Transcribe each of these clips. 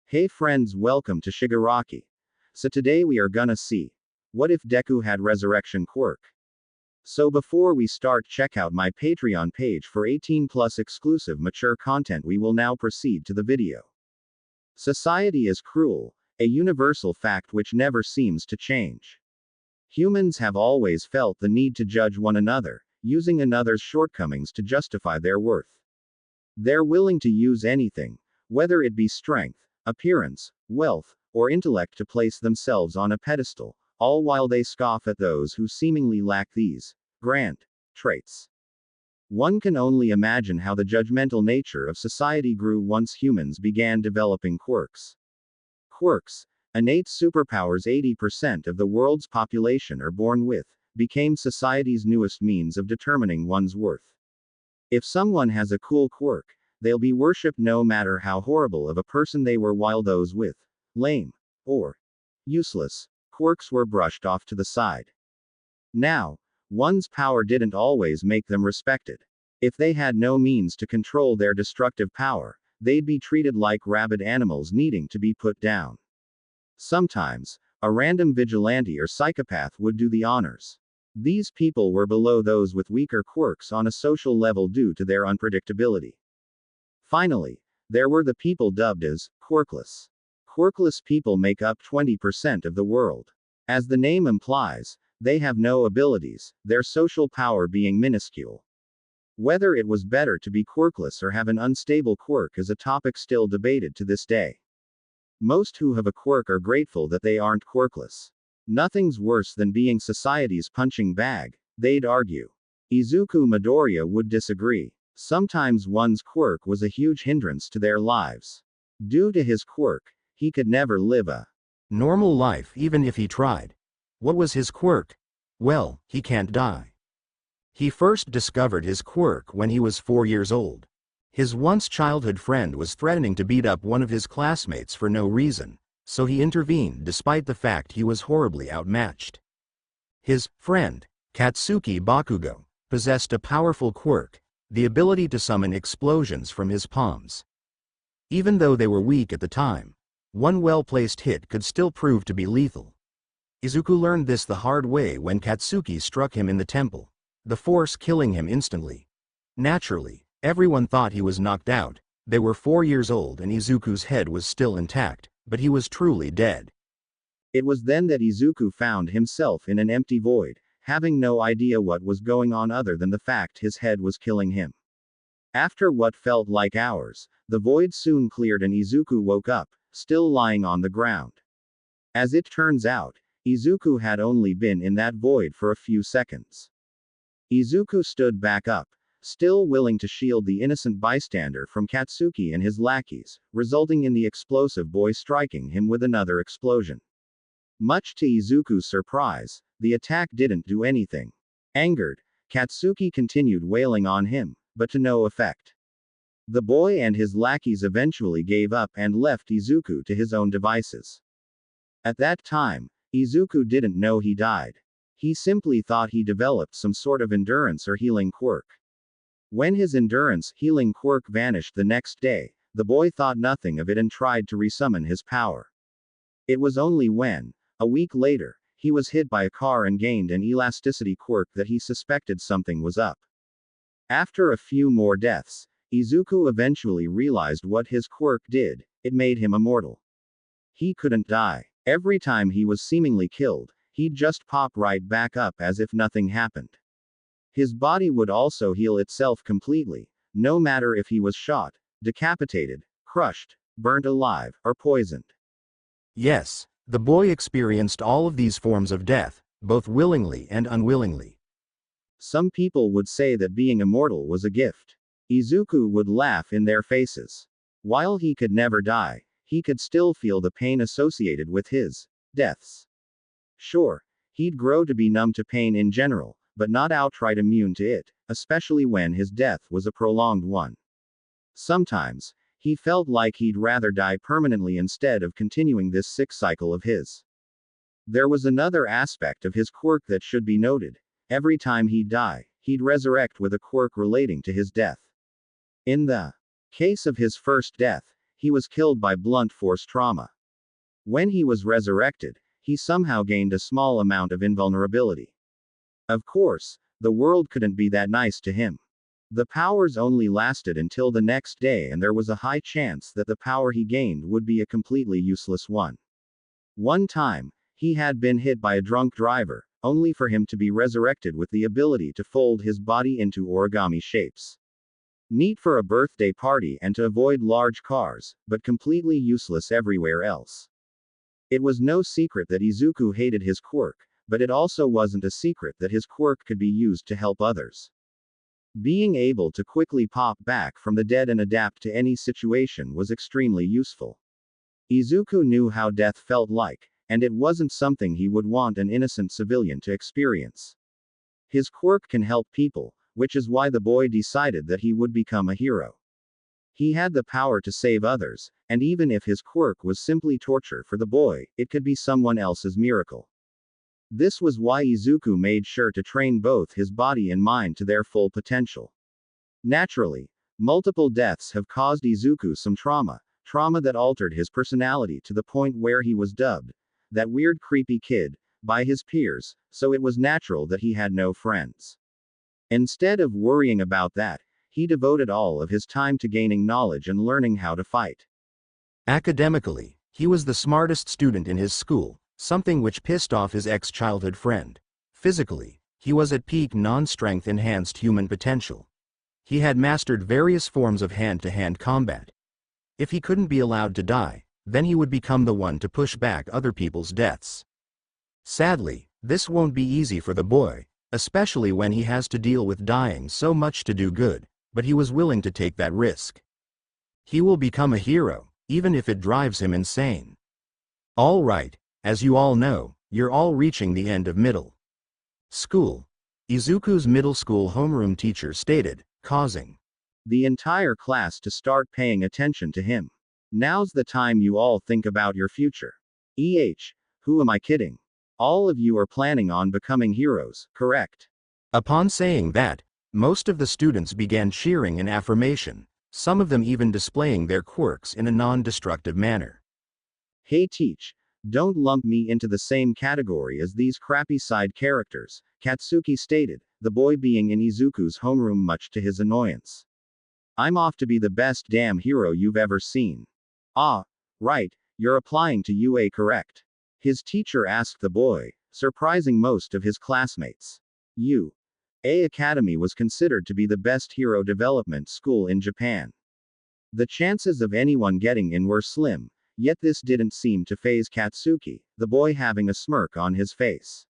Hey friends, welcome to Shigaraki. So today we are gonna see, what if Deku had resurrection quirk? So before we start, check out my Patreon page for 18 plus exclusive mature content. We will now proceed to the video. Society is cruel, a universal fact which never seems to change. Humans have always felt the need to judge one another, using another's shortcomings to justify their worth. They're willing to use anything, whether it be strength, appearance, wealth, or intellect to place themselves on a pedestal, all while they scoff at those who seemingly lack these grand traits. One can only imagine how the judgmental nature of society grew once humans began developing quirks. Quirks, innate superpowers 80% of the world's population are born with, became society's newest means of determining one's worth. If someone has a cool quirk, they'll be worshipped no matter how horrible of a person they were, while those with lame or useless quirks were brushed off to the side. Now, one's power didn't always make them respected. If they had no means to control their destructive power, they'd be treated like rabid animals needing to be put down. Sometimes, a random vigilante or psychopath would do the honors. These people were below those with weaker quirks on a social level due to their unpredictability. Finally, there were the people dubbed as quirkless. Quirkless people make up 20% of the world. As the name implies, they have no abilities, their social power being minuscule. Whether it was better to be quirkless or have an unstable quirk is a topic still debated to this day. Most who have a quirk are grateful that they aren't quirkless. Nothing's worse than being society's punching bag, they'd argue. Izuku Midoriya would disagree. Sometimes one's quirk was a huge hindrance to their lives. Due to his quirk, he could never live a normal life even if he tried. What was his quirk? Well, he can't die. He first discovered his quirk when he was 4 years old. His once childhood friend was threatening to beat up one of his classmates for no reason, so he intervened despite the fact he was horribly outmatched. His friend, Katsuki Bakugo, possessed a powerful quirk, the ability to summon explosions from his palms. Even though they were weak at the time, one well-placed hit could still prove to be lethal. Izuku learned this the hard way when Katsuki struck him in the temple, the force killing him instantly. Naturally, everyone thought he was knocked out. They were 4 years old and Izuku's head was still intact, but he was truly dead. It was then that Izuku found himself in an empty void, having no idea what was going on other than the fact his head was killing him. After what felt like hours, the void soon cleared and Izuku woke up, still lying on the ground. As it turns out, Izuku had only been in that void for a few seconds. Izuku stood back up, still willing to shield the innocent bystander from Katsuki and his lackeys, resulting in the explosive boy striking him with another explosion. Much to Izuku's surprise, the attack didn't do anything. Angered, Katsuki continued wailing on him, but to no effect. The boy and his lackeys eventually gave up and left Izuku to his own devices. At that time, Izuku didn't know he died. He simply thought he developed some sort of endurance or healing quirk. When his endurance healing quirk vanished the next day, the boy thought nothing of it and tried to resummon his power. It was only when, a week later, he was hit by a car and gained an elasticity quirk that he suspected something was up. After a few more deaths, Izuku eventually realized what his quirk did: it made him immortal. He couldn't die. Every time he was seemingly killed, he'd just pop right back up as if nothing happened. His body would also heal itself completely, no matter if he was shot, decapitated, crushed, burnt alive, or poisoned. Yes, the boy experienced all of these forms of death, both willingly and unwillingly. Some people would say that being immortal was a gift. Izuku would laugh in their faces. While he could never die, he could still feel the pain associated with his deaths. Sure, he'd grow to be numb to pain in general, but not outright immune to it, especially when his death was a prolonged one. Sometimes, he felt like he'd rather die permanently instead of continuing this sick cycle of his. There was another aspect of his quirk that should be noted. Every time he'd die, he'd resurrect with a quirk relating to his death. In the case of his first death, he was killed by blunt force trauma. When he was resurrected, he somehow gained a small amount of invulnerability. Of course, the world couldn't be that nice to him. The powers only lasted until the next day, and there was a high chance that the power he gained would be a completely useless one. One time, he had been hit by a drunk driver, only for him to be resurrected with the ability to fold his body into origami shapes. Neat for a birthday party and to avoid large cars, but completely useless everywhere else. It was no secret that Izuku hated his quirk, but it also wasn't a secret that his quirk could be used to help others. Being able to quickly pop back from the dead and adapt to any situation was extremely useful. Izuku knew how death felt like, and it wasn't something he would want an innocent civilian to experience. His quirk can help people, which is why the boy decided that he would become a hero. He had the power to save others, and even if his quirk was simply torture for the boy, it could be someone else's miracle. This was why Izuku made sure to train both his body and mind to their full potential. Naturally, multiple deaths have caused Izuku some trauma that altered his personality to the point where he was dubbed that weird creepy kid by his peers, so it was natural that he had no friends. Instead of worrying about that, he devoted all of his time to gaining knowledge and learning how to fight. Academically, he was the smartest student in his school, something which pissed off his ex-childhood friend. Physically, he was at peak non-strength enhanced human potential. He had mastered various forms of hand-to-hand combat. If he couldn't be allowed to die, then he would become the one to push back other people's deaths. Sadly, this won't be easy for the boy, especially when he has to deal with dying so much to do good, but he was willing to take that risk. He will become a hero, even if it drives him insane. All right, as you all know, you're all reaching the end of middle school. Izuku's middle school homeroom teacher stated, causing the entire class to start paying attention to him. Now's the time you all think about your future. Who am I kidding? All of you are planning on becoming heroes, correct? Upon saying that, most of the students began cheering in affirmation, some of them even displaying their quirks in a non-destructive manner. Hey teach, don't lump me into the same category as these crappy side characters, Katsuki stated, the boy being in Izuku's homeroom much to his annoyance. I'm off to be the best damn hero you've ever seen. Ah, right, you're applying to UA correct? His teacher asked the boy, surprising most of his classmates. UA Academy was considered to be the best hero development school in Japan. The chances of anyone getting in were slim, yet this didn't seem to faze Katsuki, the boy having a smirk on his face.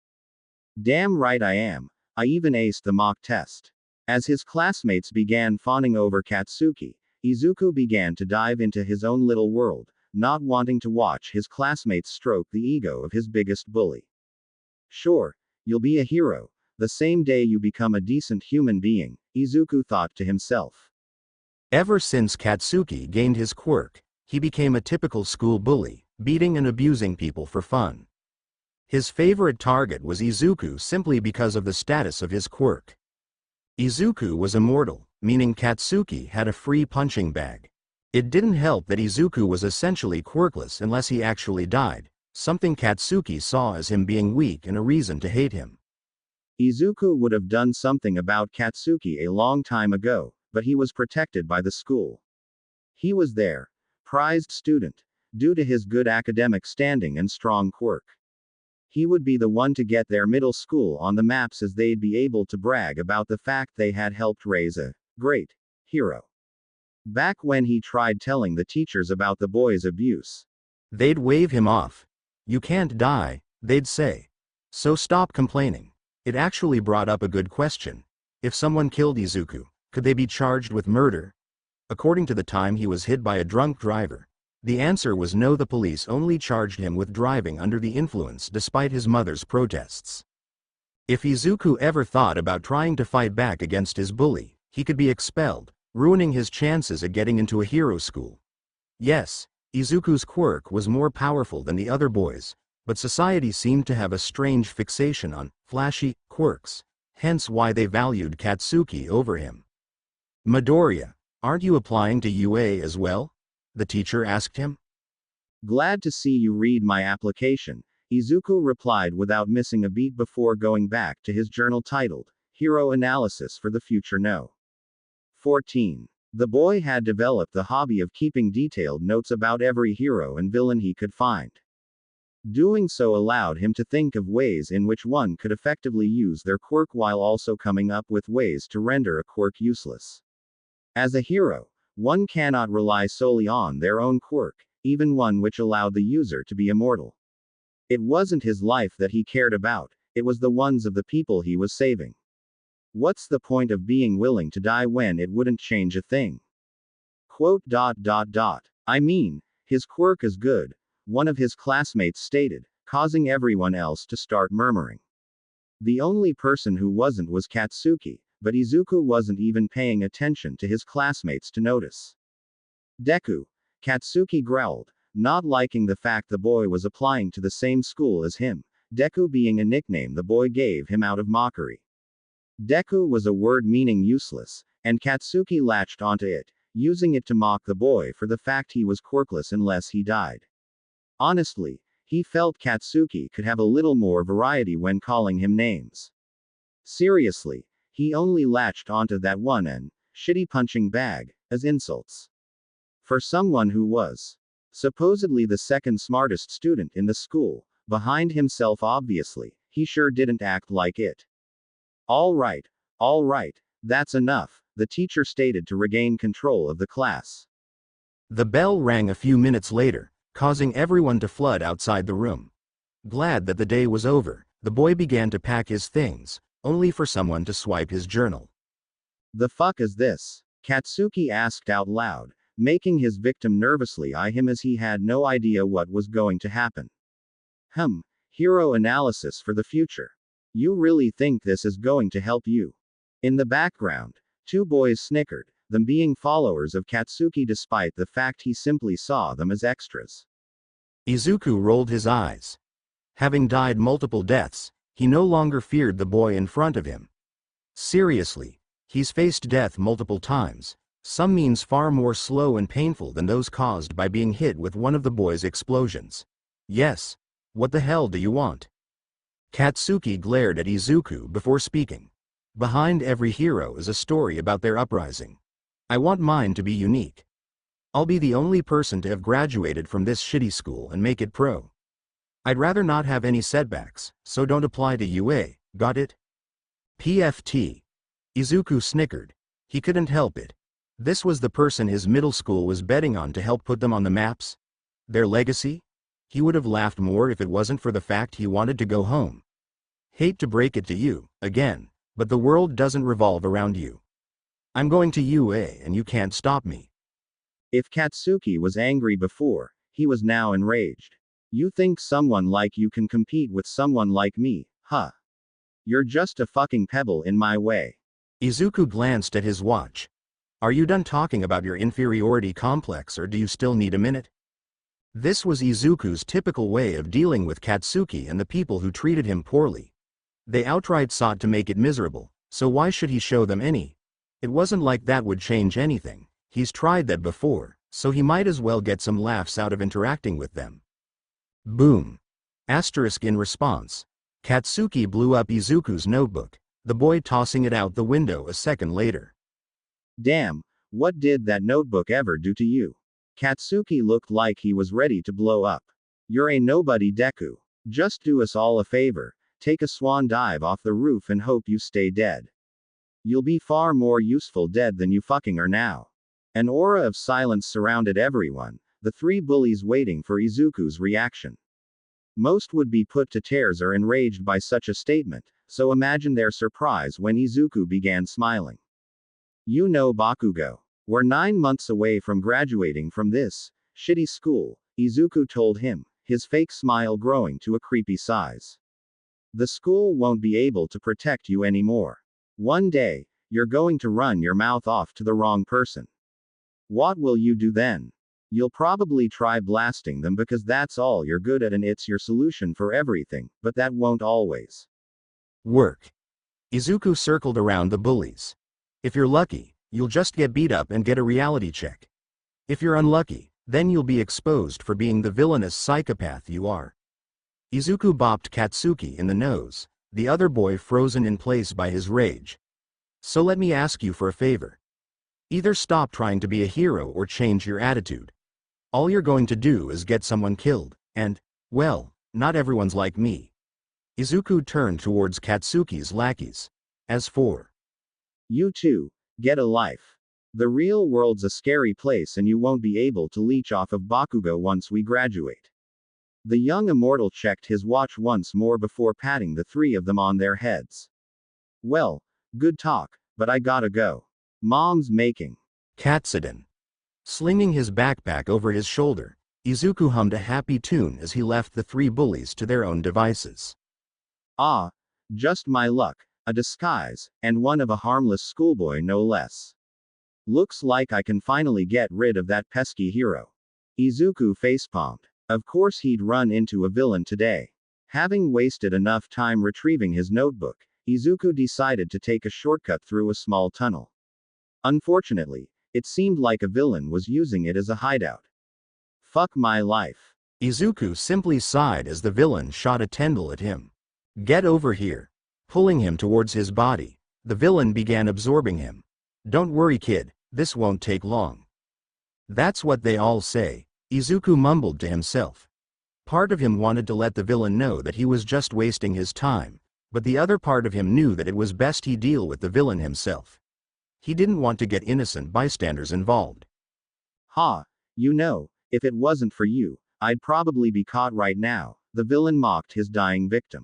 Damn right I am, I even aced the mock test. As his classmates began fawning over Katsuki, Izuku began to dive into his own little world, not wanting to watch his classmates stroke the ego of his biggest bully. Sure, you'll be a hero, the same day you become a decent human being, Izuku thought to himself. Ever since Katsuki gained his quirk, he became a typical school bully, beating and abusing people for fun. His favorite target was Izuku simply because of the status of his quirk. Izuku was immortal, meaning Katsuki had a free punching bag. It didn't help that Izuku was essentially quirkless unless he actually died, something Katsuki saw as him being weak and a reason to hate him. Izuku would have done something about Katsuki a long time ago, but he was protected by the school. He was their prized student, due to his good academic standing and strong quirk. He would be the one to get their middle school on the maps, as they'd be able to brag about the fact they had helped raise a great hero. Back when he tried telling the teachers about the boy's abuse, they'd wave him off. You can't die, they'd say. So stop complaining. It actually brought up a good question. If someone killed Izuku, could they be charged with murder? According to the time he was hit by a drunk driver, the answer was no. The police only charged him with driving under the influence despite his mother's protests. If Izuku ever thought about trying to fight back against his bully, he could be expelled, ruining his chances of getting into a hero school. Yes, Izuku's quirk was more powerful than the other boys, but society seemed to have a strange fixation on flashy quirks, hence why they valued Katsuki over him. Midoriya, aren't you applying to UA as well? the teacher asked him. Glad to see you read my application, Izuku replied without missing a beat before going back to his journal titled, Hero Analysis for the Future No. 14. The boy had developed the hobby of keeping detailed notes about every hero and villain he could find. Doing so allowed him to think of ways in which one could effectively use their quirk while also coming up with ways to render a quirk useless. As a hero, one cannot rely solely on their own quirk, even one which allowed the user to be immortal. It wasn't his life that he cared about, it was the ones of the people he was saving. What's the point of being willing to die when it wouldn't change a thing? I mean, his quirk is good, one of his classmates stated, causing everyone else to start murmuring. The only person who wasn't was Katsuki, but Izuku wasn't even paying attention to his classmates to notice. Deku, Katsuki growled, not liking the fact the boy was applying to the same school as him, Deku being a nickname the boy gave him out of mockery. Deku was a word meaning useless, and Katsuki latched onto it, using it to mock the boy for the fact he was quirkless unless he died. Honestly, he felt Katsuki could have a little more variety when calling him names. Seriously, he only latched onto that one and shitty punching bag as insults. For someone who was supposedly the second smartest student in the school, behind himself obviously, he sure didn't act like it. All right, that's enough, the teacher stated to regain control of the class. The bell rang a few minutes later, causing everyone to flood outside the room. Glad that the day was over, the boy began to pack his things, only for someone to swipe his journal. The fuck is this? Katsuki asked out loud, making his victim nervously eye him as he had no idea what was going to happen. Hero analysis for the future. You really think this is going to help you? In the background, two boys snickered, them being followers of Katsuki despite the fact he simply saw them as extras. Izuku rolled his eyes. Having died multiple deaths, he no longer feared the boy in front of him. Seriously, he's faced death multiple times, some means far more slow and painful than those caused by being hit with one of the boy's explosions. Yes, what the hell do you want? Katsuki glared at Izuku before speaking. Behind every hero is a story about their uprising. I want mine to be unique. I'll be the only person to have graduated from this shitty school and make it pro. I'd rather not have any setbacks, so don't apply to UA, got it? PFT. Izuku snickered. He couldn't help it. This was the person his middle school was betting on to help put them on the maps? Their legacy? He would have laughed more if it wasn't for the fact he wanted to go home. Hate to break it to you, again, but the world doesn't revolve around you. I'm going to UA and you can't stop me. If Katsuki was angry before, he was now enraged. You think someone like you can compete with someone like me, huh? You're just a fucking pebble in my way. Izuku glanced at his watch. Are you done talking about your inferiority complex or do you still need a minute? This was Izuku's typical way of dealing with Katsuki and the people who treated him poorly. They outright sought to make it miserable, so why should he show them any? It wasn't like that would change anything, he's tried that before, so he might as well get some laughs out of interacting with them. Boom. Asterisk in response. Katsuki blew up Izuku's notebook, the boy tossing it out the window a second later. Damn, what did that notebook ever do to you? Katsuki looked like he was ready to blow up. You're a nobody, Deku. Just do us all a favor, take a swan dive off the roof and hope you stay dead. You'll be far more useful dead than you fucking are now. An aura of silence surrounded everyone, the three bullies waiting for Izuku's reaction. Most would be put to tears or enraged by such a statement, so imagine their surprise when Izuku began smiling. You know Bakugo. We're 9 months away from graduating from this shitty school, Izuku told him, his fake smile growing to a creepy size. The school won't be able to protect you anymore. One day, you're going to run your mouth off to the wrong person. What will you do then? You'll probably try blasting them because that's all you're good at and it's your solution for everything, but that won't always work. Izuku circled around the bullies. If you're lucky, you'll just get beat up and get a reality check. If you're unlucky, Then you'll be exposed for being the villainous psychopath you are. Izuku bopped Katsuki in the nose, the other boy frozen in place by his rage. So let me ask you for a favor. Either stop trying to be a hero or change your attitude. All you're going to do is get someone killed, and, well, not everyone's like me. Izuku turned towards Katsuki's lackeys. As for you two, get a life. The real world's a scary place and you won't be able to leech off of Bakugo once we graduate. The young immortal checked his watch once more before patting the three of them on their heads. Well, good talk, but I gotta go. Mom's making. Katsuden. Slinging his backpack over his shoulder, Izuku hummed a happy tune as he left the three bullies to their own devices. Ah, just my luck, a disguise, and one of a harmless schoolboy no less. Looks like I can finally get rid of that pesky hero. Izuku facepalmed. Of course he'd run into a villain today. Having wasted enough time retrieving his notebook, Izuku decided to take a shortcut through a small tunnel. Unfortunately, it seemed like a villain was using it as a hideout. Fuck my life. Izuku simply sighed as the villain shot a tendril at him. Get over here. Pulling him towards his body, the villain began absorbing him. Don't worry kid, this won't take long. That's what they all say, Izuku mumbled to himself. Part of him wanted to let the villain know that he was just wasting his time, but the other part of him knew that it was best he deal with the villain himself. He didn't want to get innocent bystanders involved. Ha, if it wasn't for you, I'd probably be caught right now, the villain mocked his dying victim.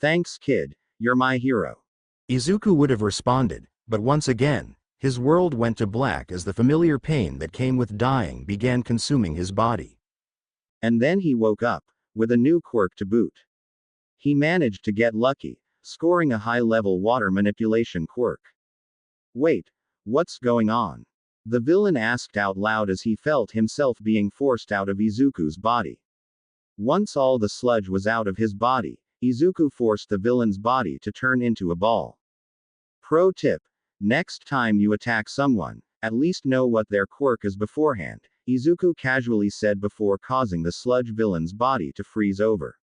Thanks kid, you're my hero. Izuku would have responded, but once again, his world went to black as the familiar pain that came with dying began consuming his body. And then he woke up, with a new quirk to boot. He managed to get lucky, scoring a high-level water manipulation quirk. Wait, what's going on? The villain asked out loud as he felt himself being forced out of Izuku's body. Once all the sludge was out of his body, Izuku forced the villain's body to turn into a ball. Pro tip: next time you attack someone, at least know what their quirk is beforehand, Izuku casually said before causing the sludge villain's body to freeze over.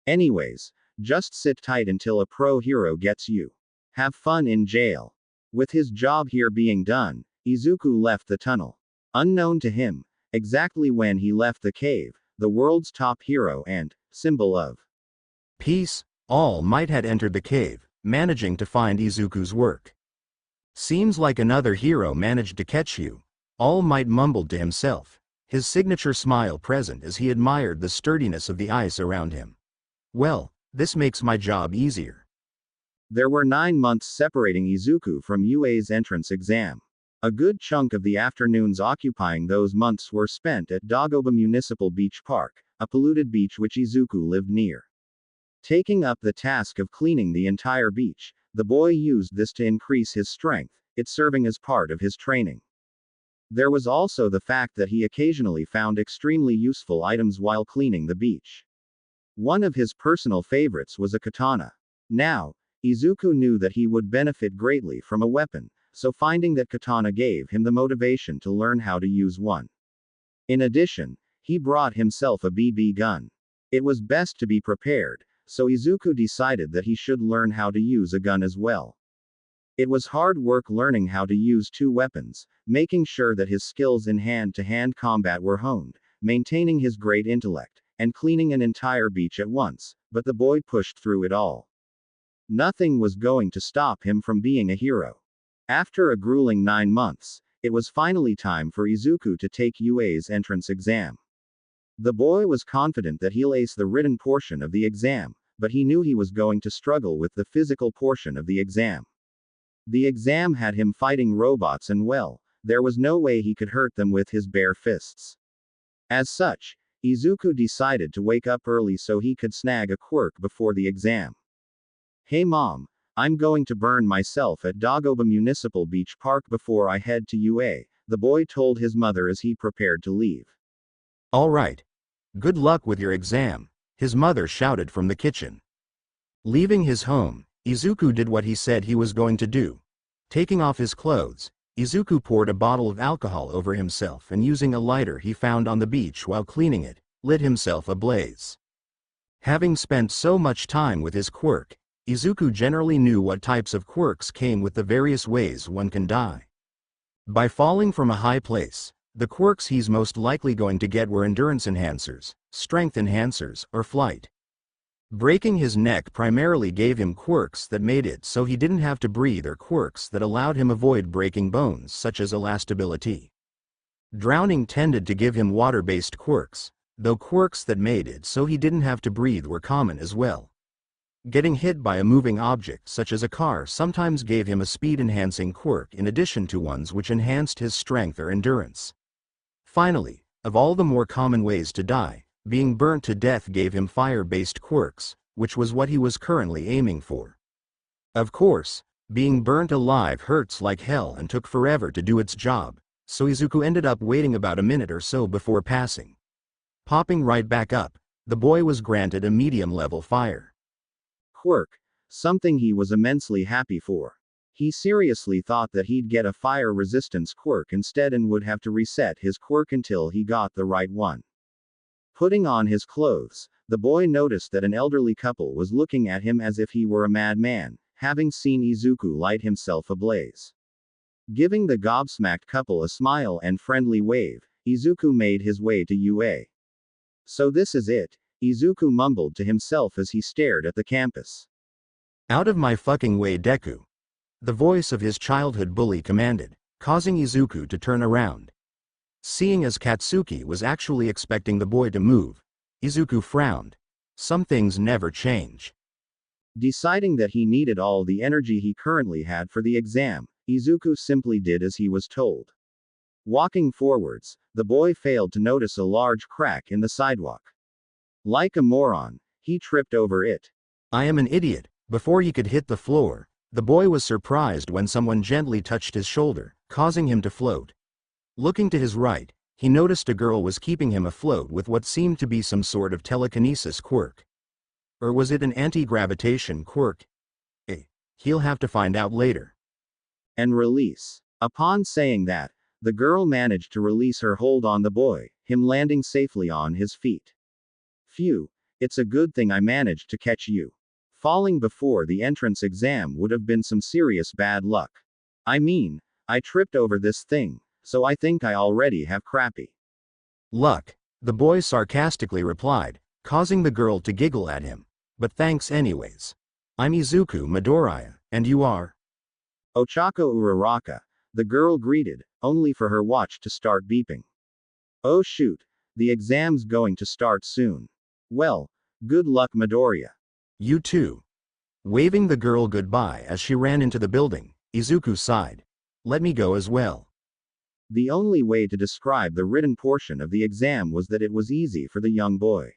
Anyways, just sit tight until a pro hero gets you. Have fun in jail. With his job here being done, Izuku left the tunnel. Unknown to him, exactly when he left the cave, the world's top hero and symbol of peace, All Might had entered the cave, managing to find Izuku's work. Seems like another hero managed to catch you, All Might mumbled to himself, his signature smile present as he admired the sturdiness of the ice around him. Well, this makes my job easier. There were 9 months separating Izuku from UA's entrance exam. A good chunk of the afternoons occupying those months were spent at Dagoba Municipal Beach Park, a polluted beach which Izuku lived near. Taking up the task of cleaning the entire beach, the boy used this to increase his strength, it serving as part of his training. There was also the fact that he occasionally found extremely useful items while cleaning the beach. One of his personal favorites was a katana. Now, Izuku knew that he would benefit greatly from a weapon, so finding that katana gave him the motivation to learn how to use one. In addition, he brought himself a BB gun. It was best to be prepared, so Izuku decided that he should learn how to use a gun as well. It was hard work learning how to use 2 weapons, making sure that his skills in hand-to-hand combat were honed, maintaining his great intellect, and cleaning an entire beach at once, but the boy pushed through it all. Nothing was going to stop him from being a hero. After a grueling 9 months, it was finally time for Izuku to take UA's entrance exam. The boy was confident that he'll ace the written portion of the exam, but he knew he was going to struggle with the physical portion of the exam. The exam had him fighting robots and well, there was no way he could hurt them with his bare fists. As such, Izuku decided to wake up early so he could snag a quirk before the exam. Hey mom, I'm going to burn myself at Dagoba Municipal Beach Park before I head to UA, the boy told his mother as he prepared to leave. All right. Good luck with your exam, his mother shouted from the kitchen. Leaving his home, Izuku did what he said he was going to do. Taking off his clothes, Izuku poured a bottle of alcohol over himself and using a lighter he found on the beach while cleaning it, lit himself ablaze. Having spent so much time with his quirk, Izuku generally knew what types of quirks came with the various ways one can die. By falling from a high place, the quirks he's most likely going to get were endurance enhancers, strength enhancers, or flight. Breaking his neck primarily gave him quirks that made it so he didn't have to breathe or quirks that allowed him avoid breaking bones such as elastability. Drowning tended to give him water-based quirks, though quirks that made it so he didn't have to breathe were common as well. Getting hit by a moving object such as a car sometimes gave him a speed-enhancing quirk in addition to ones which enhanced his strength or endurance. Finally, of all the more common ways to die, being burnt to death gave him fire-based quirks, which was what he was currently aiming for. Of course, being burnt alive hurts like hell and took forever to do its job, so Izuku ended up waiting about a minute or so before passing. Popping right back up, the boy was granted a medium-level fire quirk, something he was immensely happy for. He seriously thought that he'd get a fire resistance quirk instead and would have to reset his quirk until he got the right one. Putting on his clothes, the boy noticed that an elderly couple was looking at him as if he were a madman, having seen Izuku light himself ablaze. Giving the gobsmacked couple a smile and friendly wave, Izuku made his way to UA. So this is it, Izuku mumbled to himself as he stared at the campus. Out of my fucking way, Deku! The voice of his childhood bully commanded, causing Izuku to turn around. Seeing as Katsuki was actually expecting the boy to move, Izuku frowned. Some things never change. Deciding that he needed all the energy he currently had for the exam, Izuku simply did as he was told. Walking forwards, the boy failed to notice a large crack in the sidewalk. Like a moron, he tripped over it. I am an idiot. Before he could hit the floor, the boy was surprised when someone gently touched his shoulder, causing him to float. Looking to his right, he noticed a girl was keeping him afloat with what seemed to be some sort of telekinesis quirk. Or was it an anti-gravitation quirk? He'll have to find out later. And release. Upon saying that, the girl managed to release her hold on the boy, him landing safely on his feet. Phew, it's a good thing I managed to catch you. Falling before the entrance exam would have been some serious bad luck. I mean, I tripped over this thing, so I think I already have crappy luck, the boy sarcastically replied, causing the girl to giggle at him. But thanks anyways. I'm Izuku Midoriya, and you are? Ochako Uraraka, the girl greeted, only for her watch to start beeping. Oh shoot, the exam's going to start soon. Well, good luck Midoriya. You too. Waving the girl goodbye as she ran into the building, Izuku sighed. Let me go as well. The only way to describe the written portion of the exam was that it was easy for the young boy.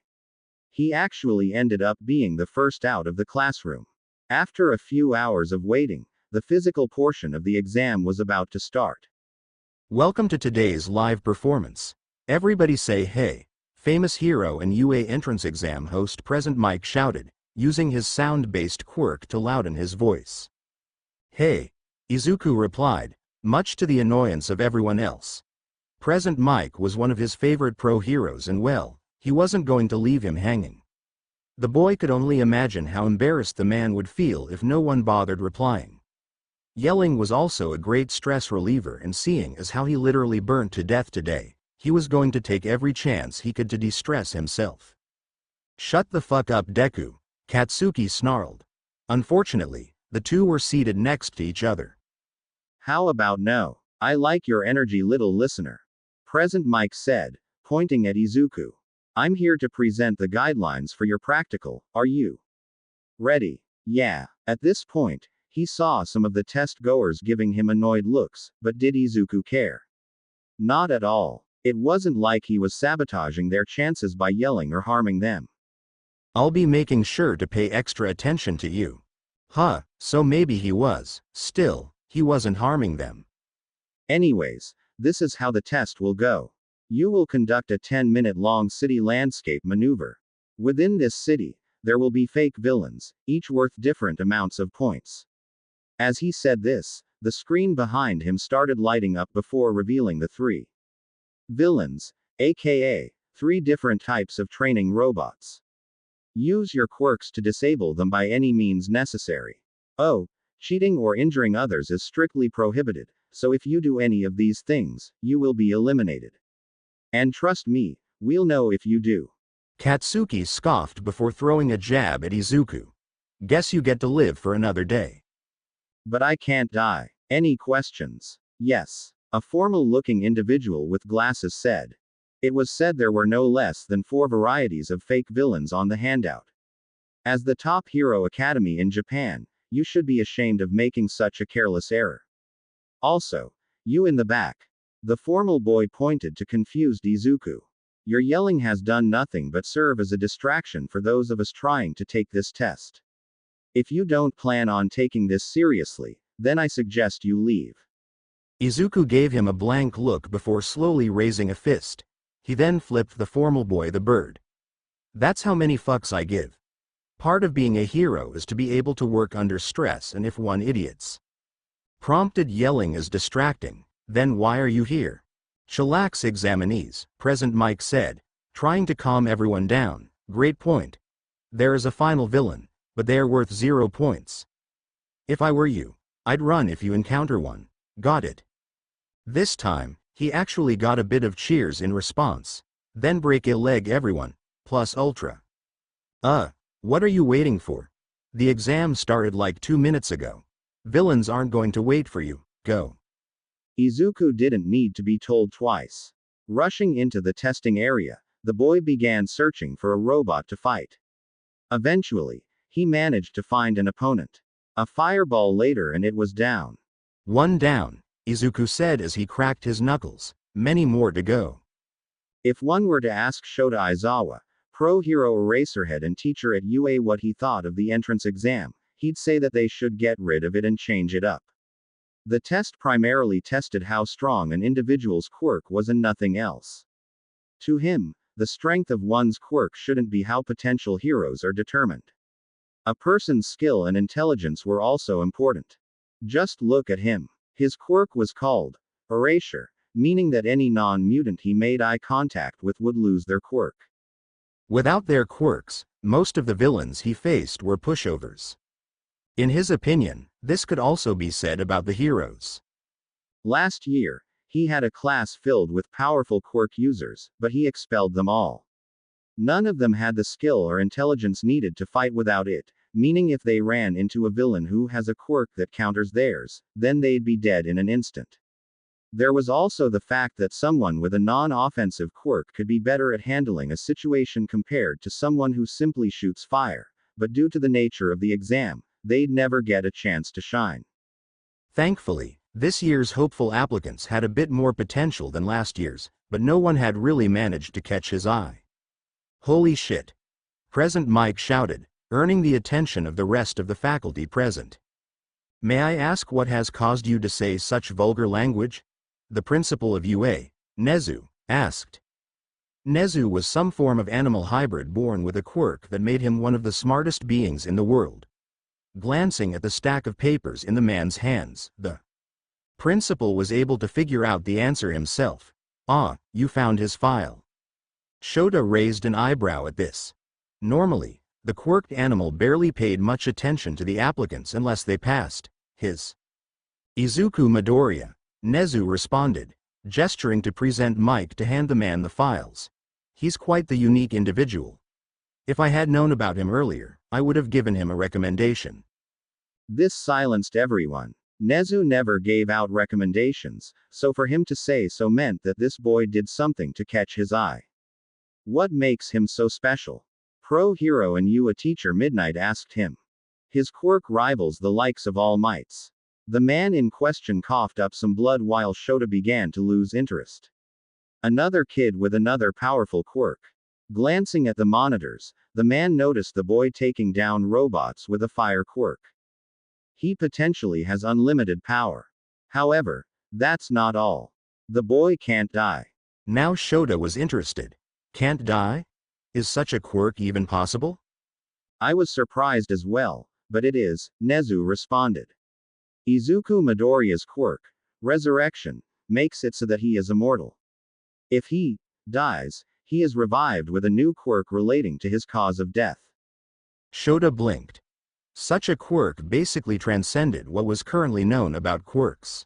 He actually ended up being the first out of the classroom. After a few hours of waiting, the physical portion of the exam was about to start. Welcome to today's live performance. Everybody say hey. Famous hero and UA entrance exam host Present Mike shouted, using his sound-based quirk to louden his voice. Hey, Izuku replied, much to the annoyance of everyone else. Present Mike was one of his favorite pro heroes and well, he wasn't going to leave him hanging. The boy could only imagine how embarrassed the man would feel if no one bothered replying. Yelling was also a great stress reliever, and seeing as how he literally burnt to death today, he was going to take every chance he could to de-stress himself. Shut the fuck up, Deku, Katsuki snarled. Unfortunately, the two were seated next to each other. How about no? I like your energy, little listener. Present Mike said, pointing at Izuku. I'm here to present the guidelines for your practical, are you ready? Yeah. At this point, he saw some of the test goers giving him annoyed looks, but did Izuku care? Not at all. It wasn't like he was sabotaging their chances by yelling or harming them. I'll be making sure to pay extra attention to you. Huh, so maybe he was. Still, he wasn't harming them. Anyways, this is how the test will go. You will conduct a 10-minute-long city landscape maneuver. Within this city, there will be fake villains, each worth different amounts of points. As he said this, The screen behind him started lighting up before revealing the three villains, aka three different types of training robots. Use your quirks to disable them by any means necessary. Oh, cheating or injuring others is strictly prohibited, so if you do any of these things, you will be eliminated. And trust me, we'll know if you do. Katsuki scoffed before throwing a jab at Izuku. Guess you get to live for another day. But I can't die. Any questions? Yes. A formal-looking individual with glasses said. It was said there were no less than 4 varieties of fake villains on the handout. As the top hero academy in Japan, you should be ashamed of making such a careless error. Also, you in the back. The formal boy pointed to confused Izuku. Your yelling has done nothing but serve as a distraction for those of us trying to take this test. If you don't plan on taking this seriously, then I suggest you leave. Izuku gave him a blank look before slowly raising a fist. He then flipped the formal boy the bird. That's how many fucks I give. Part of being a hero is to be able to work under stress, and if one idiots prompted yelling is distracting, then why are you here? Chillax examinees, present Mike said, trying to calm everyone down. Great point. There is a final villain, but they are worth 0 points. If I were you, I'd run if you encounter one. Got it. This time, he actually got a bit of cheers in response. Then break a leg everyone, plus ultra. What are you waiting for? The exam started like 2 minutes ago. Villains aren't going to wait for you, go. Izuku didn't need to be told twice. Rushing into the testing area, the boy began searching for a robot to fight. Eventually, he managed to find an opponent. A fireball later and it was down. 1 down, Izuku said as he cracked his knuckles. Many more to go. If one were to ask Shota Aizawa, pro hero eraserhead and teacher at UA, what he thought of the entrance exam, he'd say that they should get rid of it and change it up. The test primarily tested how strong an individual's quirk was and nothing else. To him, the strength of one's quirk shouldn't be how potential heroes are determined. A person's skill and intelligence were also important. Just look at him. His quirk was called erasure, meaning that any non-mutant he made eye contact with would lose their quirk. Without their quirks, most of the villains he faced were pushovers. In his opinion, this could also be said about the heroes. Last year, he had a class filled with powerful quirk users, but he expelled them all. None of them had the skill or intelligence needed to fight without it, meaning if they ran into a villain who has a quirk that counters theirs, then they'd be dead in an instant. There was also the fact that someone with a non-offensive quirk could be better at handling a situation compared to someone who simply shoots fire, but due to the nature of the exam, they'd never get a chance to shine. Thankfully, this year's hopeful applicants had a bit more potential than last year's, but no one had really managed to catch his eye. Holy shit! Present Mike shouted, earning the attention of the rest of the faculty present. May I ask what has caused you to say such vulgar language? The principal of UA, Nezu, asked. Nezu was some form of animal hybrid born with a quirk that made him one of the smartest beings in the world. Glancing at the stack of papers in the man's hands, the principal was able to figure out the answer himself. Ah, you found his file. Shota raised an eyebrow at this. Normally, the quirked animal barely paid much attention to the applicants unless they passed his Izuku Midoriya, Nezu responded, gesturing to present Mike to hand the man the files. He's quite the unique individual. If I had known about him earlier, I would have given him a recommendation. This silenced everyone. Nezu never gave out recommendations, so for him to say so meant that this boy did something to catch his eye. What makes him so special? Pro Hero and you a teacher Midnight asked him. His quirk rivals the likes of All Mights. The man in question coughed up some blood while Shota began to lose interest. Another kid with another powerful quirk. Glancing at the monitors, the man noticed the boy taking down robots with a fire quirk. He potentially has unlimited power. However, that's not all. The boy can't die. Now Shota was interested. Can't die? Is such a quirk even possible? I was surprised as well, but it is, Nezu responded. Izuku Midoriya's quirk, resurrection, makes it so that he is immortal. If he dies, he is revived with a new quirk relating to his cause of death. Shota blinked. Such a quirk basically transcended what was currently known about quirks.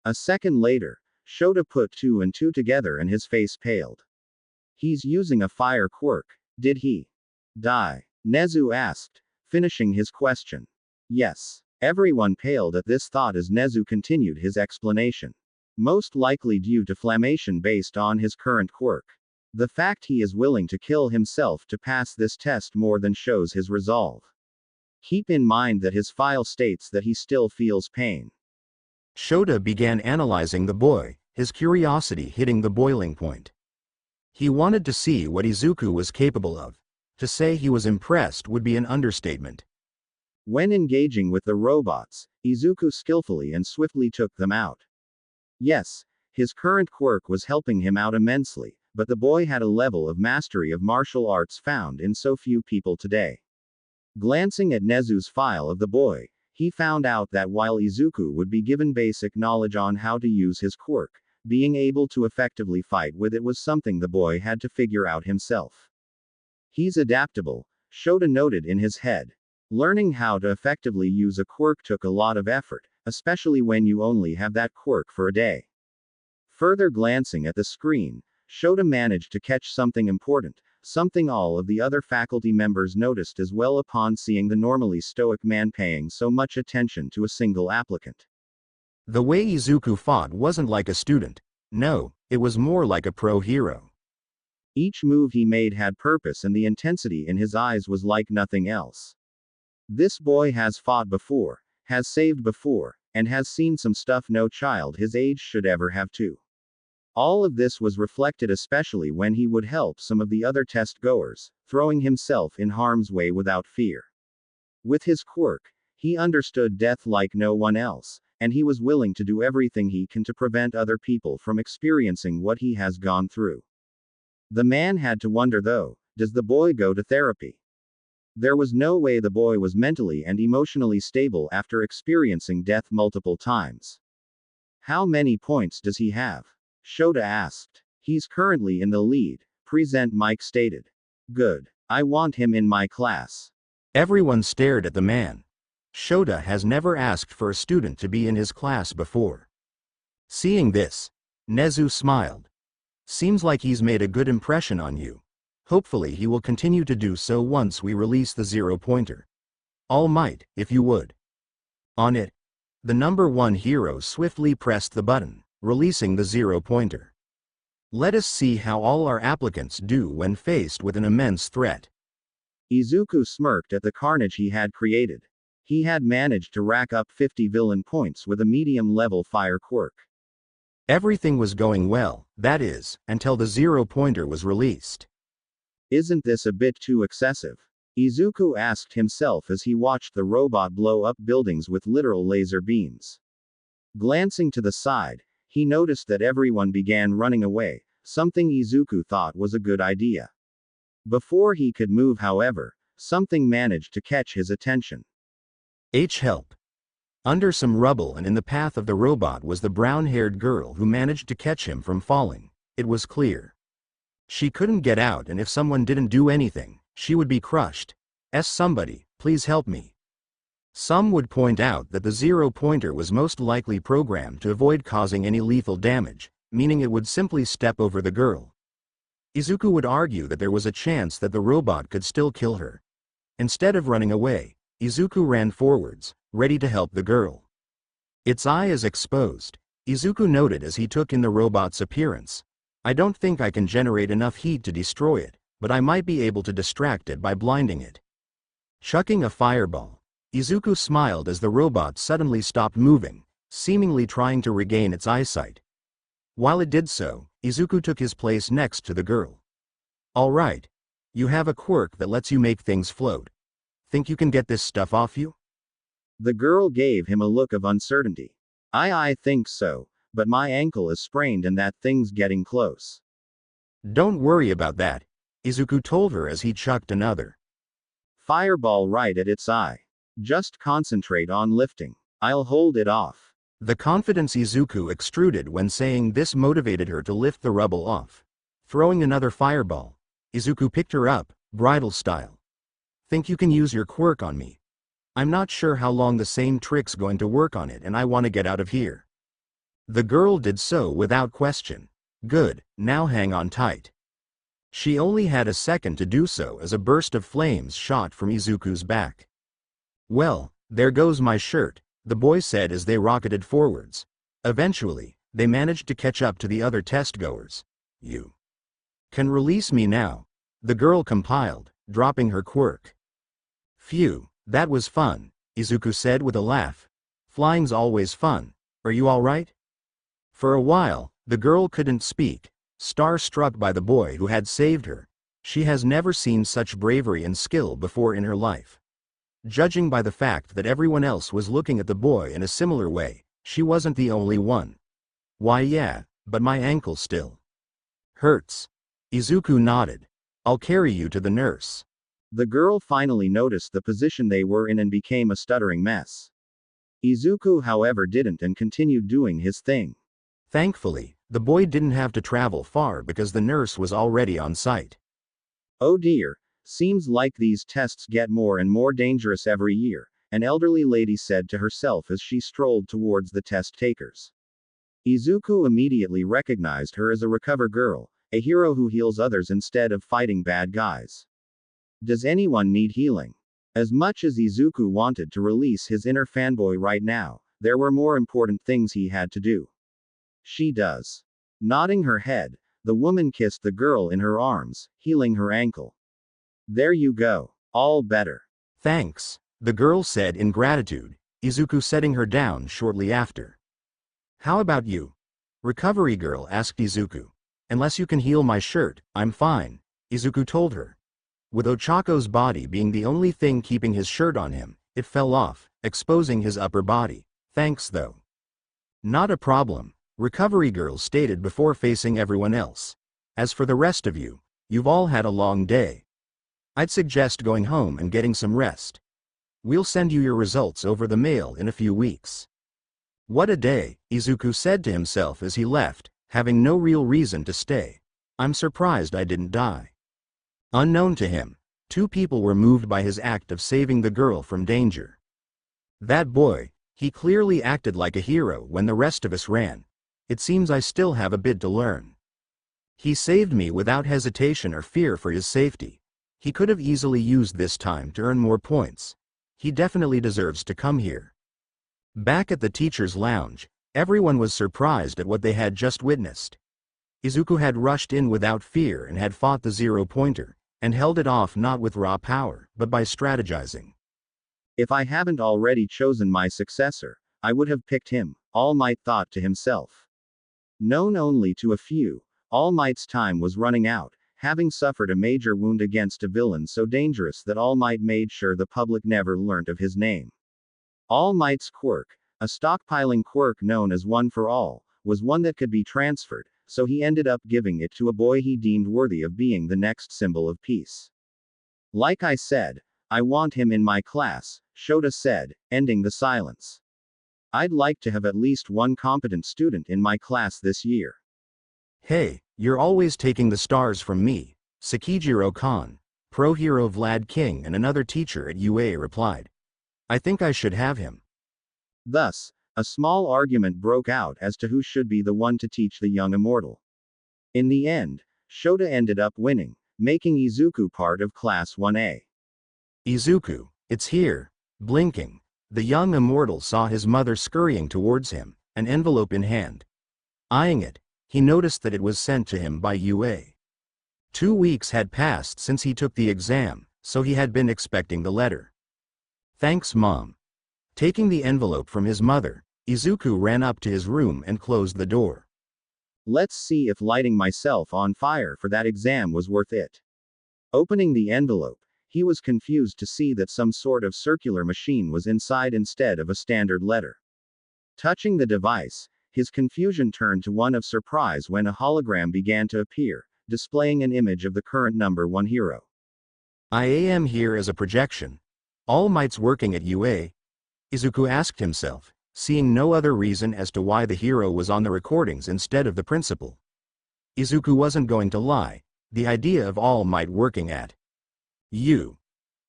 A second later, Shota put two and two together and his face paled. He's using a fire quirk. Did he die? Nezu asked, finishing his question. Yes. Everyone paled at this thought as Nezu continued his explanation. Most likely due to flammation based on his current quirk. The fact he is willing to kill himself to pass this test more than shows his resolve. Keep in mind that his file states that he still feels pain. Shota began analyzing the boy, his curiosity hitting the boiling point. He wanted to see what Izuku was capable of. To say he was impressed would be an understatement. When engaging with the robots, Izuku skillfully and swiftly took them out. Yes, his current quirk was helping him out immensely, but the boy had a level of mastery of martial arts found in so few people today. Glancing at Nezu's file of the boy, he found out that while Izuku would be given basic knowledge on how to use his quirk, being able to effectively fight with it was something the boy had to figure out himself. He's adaptable, Shota noted in his head. Learning how to effectively use a quirk took a lot of effort, especially when you only have that quirk for a day. Further glancing at the screen, Shota managed to catch something important, something all of the other faculty members noticed as well upon seeing the normally stoic man paying so much attention to a single applicant. The way Izuku fought wasn't like a student. No, it was more like a pro hero. Each move he made had purpose and the intensity in his eyes was like nothing else. This boy has fought before, has saved before, and has seen some stuff no child his age should ever have too. All of this was reflected especially when he would help some of the other test goers, throwing himself in harm's way without fear. With his quirk, he understood death like no one else, and he was willing to do everything he can to prevent other people from experiencing what he has gone through. The man had to wonder though, does the boy go to therapy? There was no way the boy was mentally and emotionally stable after experiencing death multiple times. How many points does he have? Shota asked. He's currently in the lead, Present Mike stated. Good. I want him in my class. Everyone stared at the man. Shota has never asked for a student to be in his class before. Seeing this, Nezu smiled. Seems like he's made a good impression on you. Hopefully he will continue to do so once we release the 0-pointer. All might, if you would. On it, the number 1 hero swiftly pressed the button, releasing the 0-pointer. Let us see how all our applicants do when faced with an immense threat. Izuku smirked at the carnage he had created. He had managed to rack up 50 villain points with a medium-level fire quirk. Everything was going well, that is, until the 0-pointer was released. Isn't this a bit too excessive? Izuku asked himself as he watched the robot blow up buildings with literal laser beams. Glancing to the side, he noticed that everyone began running away, something Izuku thought was a good idea. Before he could move however, something managed to catch his attention. Help. Under some rubble and in the path of the robot was the brown-haired girl who managed to catch him from falling. It was clear. She couldn't get out and if someone didn't do anything, she would be crushed. Somebody, please help me. Some would point out that the 0-pointer was most likely programmed to avoid causing any lethal damage, meaning it would simply step over the girl. Izuku would argue that there was a chance that the robot could still kill her. Instead of running away, Izuku ran forwards, ready to help the girl. Its eye is exposed, Izuku noted as he took in the robot's appearance. I don't think I can generate enough heat to destroy it, but I might be able to distract it by blinding it. Chucking a fireball, Izuku smiled as the robot suddenly stopped moving, seemingly trying to regain its eyesight. While it did so, Izuku took his place next to the girl. All right. You have a quirk that lets you make things float. Think you can get this stuff off you? The girl gave him a look of uncertainty. I think so, but my ankle is sprained and that thing's getting close. Don't worry about that, Izuku told her as he chucked another fireball right at its eye. Just concentrate on lifting. I'll hold it off. The confidence Izuku extruded when saying this motivated her to lift the rubble off. Throwing another fireball, Izuku picked her up, bridal style. Think you can use your quirk on me? I'm not sure how long the same trick's going to work on it and I want to get out of here. The girl did so without question. Good, now hang on tight. She only had a second to do so as a burst of flames shot from Izuku's back. Well, there goes my shirt, the boy said as they rocketed forwards. Eventually, they managed to catch up to the other test-goers. You can release me now, the girl compiled, dropping her quirk. Phew, that was fun, Izuku said with a laugh. Flying's always fun, are you alright? For a while, the girl couldn't speak, star-struck by the boy who had saved her. She has never seen such bravery and skill before in her life. Judging by the fact that everyone else was looking at the boy in a similar way, she wasn't the only one. Why yeah, but my ankle still hurts. Izuku nodded. I'll carry you to the nurse. The girl finally noticed the position they were in and became a stuttering mess. Izuku however didn't and continued doing his thing. Thankfully, the boy didn't have to travel far because the nurse was already on site. Oh dear, seems like these tests get more and more dangerous every year, an elderly lady said to herself as she strolled towards the test takers. Izuku immediately recognized her as a recover girl, a hero who heals others instead of fighting bad guys. Does anyone need healing? As much as Izuku wanted to release his inner fanboy right now, there were more important things he had to do. She does. Nodding her head, the woman kissed the girl in her arms, healing her ankle. There you go. All better. Thanks, the girl said in gratitude, Izuku setting her down shortly after. How about you? Recovery girl asked Izuku. Unless you can heal my shirt, I'm fine, Izuku told her. With Ochako's body being the only thing keeping his shirt on him, it fell off, exposing his upper body. Thanks though. Not a problem, Recovery girl stated before facing everyone else. As for the rest of you, you've all had a long day. I'd suggest going home and getting some rest. We'll send you your results over the mail in a few weeks. What a day, Izuku said to himself as he left, having no real reason to stay. I'm surprised I didn't die. Unknown to him, two people were moved by his act of saving the girl from danger. That boy, he clearly acted like a hero when the rest of us ran. It seems I still have a bit to learn. He saved me without hesitation or fear for his safety. He could have easily used this time to earn more points. He definitely deserves to come here. Back at the teacher's lounge, everyone was surprised at what they had just witnessed. Izuku had rushed in without fear and had fought the zero-pointer, and held it off not with raw power, but by strategizing. If I haven't already chosen my successor, I would have picked him, All Might thought to himself. Known only to a few, All Might's time was running out, having suffered a major wound against a villain so dangerous that All Might made sure the public never learnt of his name. All Might's quirk, a stockpiling quirk known as One for All, was one that could be transferred, so he ended up giving it to a boy he deemed worthy of being the next symbol of peace. Like I said, I want him in my class, Shota said, ending the silence. I'd like to have at least one competent student in my class this year. Hey, you're always taking the stars from me, Sekijiro-kan, pro-hero Vlad King and another teacher at UA replied. I think I should have him. Thus, a small argument broke out as to who should be the one to teach the young immortal. In the end, Shota ended up winning, making Izuku part of Class 1A. Izuku, it's here. Blinking, the young immortal saw his mother scurrying towards him, an envelope in hand. Eyeing it, he noticed that it was sent to him by UA. 2 weeks had passed since he took the exam, so he had been expecting the letter. Thanks, Mom. Taking the envelope from his mother, Izuku ran up to his room and closed the door. Let's see if lighting myself on fire for that exam was worth it. Opening the envelope, he was confused to see that some sort of circular machine was inside instead of a standard letter. Touching the device, his confusion turned to one of surprise when a hologram began to appear, displaying an image of the current number 1 hero. I am here as a projection. All Might's working at UA. Izuku asked himself, seeing no other reason as to why the hero was on the recordings instead of the principal. Izuku wasn't going to lie, the idea of All Might working at U.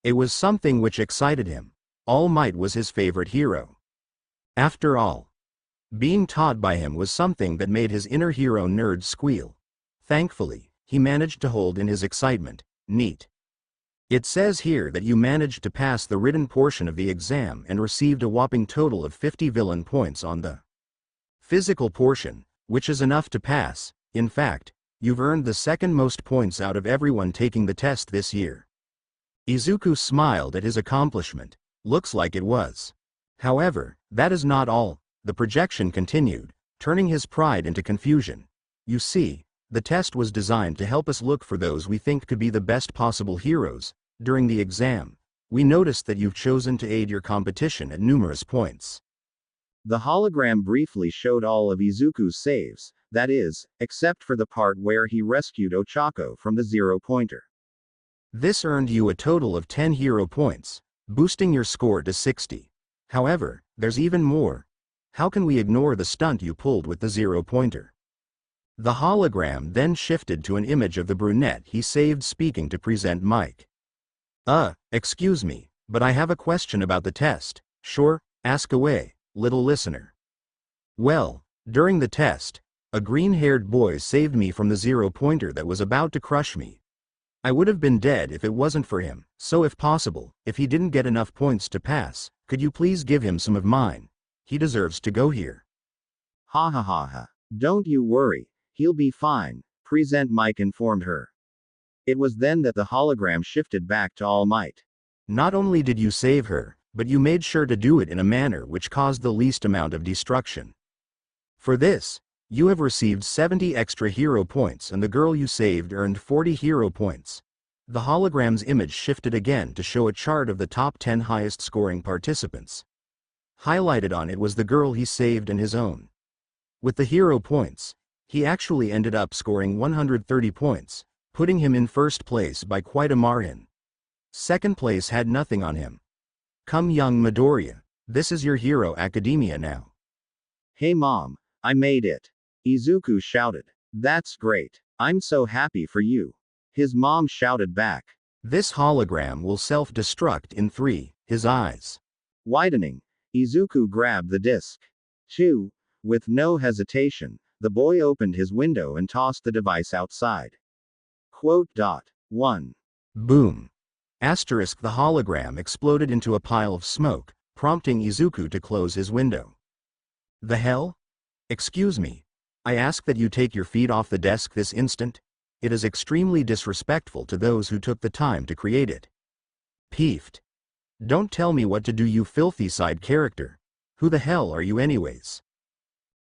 It was something which excited him. All Might was his favorite hero. After all, being taught by him was something that made his inner hero nerd squeal. Thankfully, he managed to hold in his excitement. Neat. It says here that you managed to pass the written portion of the exam and received a whopping total of 50 villain points on the physical portion, which is enough to pass. In fact, you've earned the second most points out of everyone taking the test this year. Izuku smiled at his accomplishment. Looks like it was. However, that is not all. The projection continued, turning his pride into confusion. You see, the test was designed to help us look for those we think could be the best possible heroes. During the exam, we noticed that you've chosen to aid your competition at numerous points. The hologram briefly showed all of Izuku's saves, that is, except for the part where he rescued Ochako from the zero-pointer. This earned you a total of 10 hero points, boosting your score to 60. However, there's even more. How can we ignore the stunt you pulled with the zero-pointer? The hologram then shifted to an image of the brunette he saved speaking to present Mike. Excuse me, but I have a question about the test. Sure, ask away, little listener. Well, during the test, a green-haired boy saved me from the zero-pointer that was about to crush me. I would have been dead if it wasn't for him, so if possible, if he didn't get enough points to pass, could you please give him some of mine? He deserves to go here. Ha ha ha ha. Don't you worry, he'll be fine, Present Mike informed her. It was then that the hologram shifted back to All Might. Not only did you save her, but you made sure to do it in a manner which caused the least amount of destruction. For this, you have received 70 extra hero points and the girl you saved earned 40 hero points. The hologram's image shifted again to show a chart of the top 10 highest scoring participants. Highlighted on it was the girl he saved and his own. With the hero points, he actually ended up scoring 130 points, putting him in first place by quite a margin. Second place had nothing on him. Come young Midoriya, this is your Hero Academia now. Hey mom, I made it. Izuku shouted. That's great. I'm so happy for you. His mom shouted back. This hologram will self-destruct in 3, his eyes widening. Izuku grabbed the disc. 2. With no hesitation, the boy opened his window and tossed the device outside. Quote. 1. Boom. Asterisk the hologram exploded into a pile of smoke, prompting Izuku to close his window. The hell? Excuse me. I ask that you take your feet off the desk this instant. It is extremely disrespectful to those who took the time to create it. Peeved. Don't tell me what to do, you filthy side character. Who the hell are you anyways?